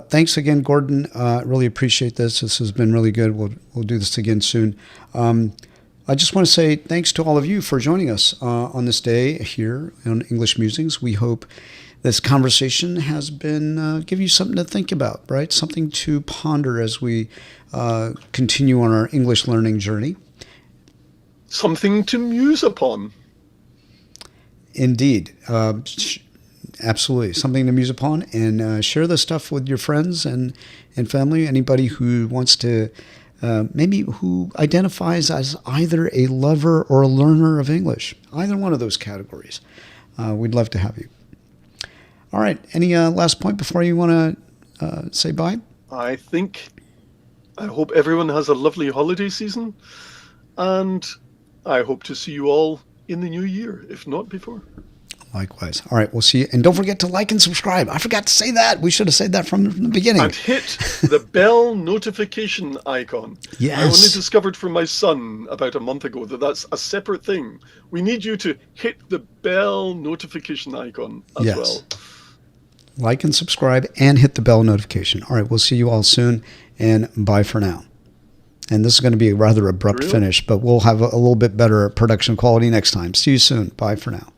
Thanks again, Gordon. Really appreciate this. This has been really good. We'll do this again soon. I just want to say thanks to all of you for joining us on this day here on English Musings. We hope this conversation has been give you something to think about, right? Something to ponder as we continue on our English learning journey. Something to muse upon. Indeed. Absolutely. Something to muse upon, and share this stuff with your friends and family, anybody who wants to, maybe who identifies as either a lover or a learner of English, either one of those categories. We'd love to have you. All right. Any last point before you want to say bye? I hope everyone has a lovely holiday season, and I hope to see you all in the new year, if not before. Likewise. All right, we'll see you. And don't forget to like and subscribe. I forgot to say that. We should have said that from the beginning. And hit the bell notification icon. Yes. I only discovered from my son about a month ago that that's a separate thing. We need you to hit the bell notification icon as well. Like and subscribe and hit the bell notification. All right, we'll see you all soon, and bye for now. And this is going to be a rather abrupt finish, but we'll have a little bit better production quality next time. See you soon. Bye for now.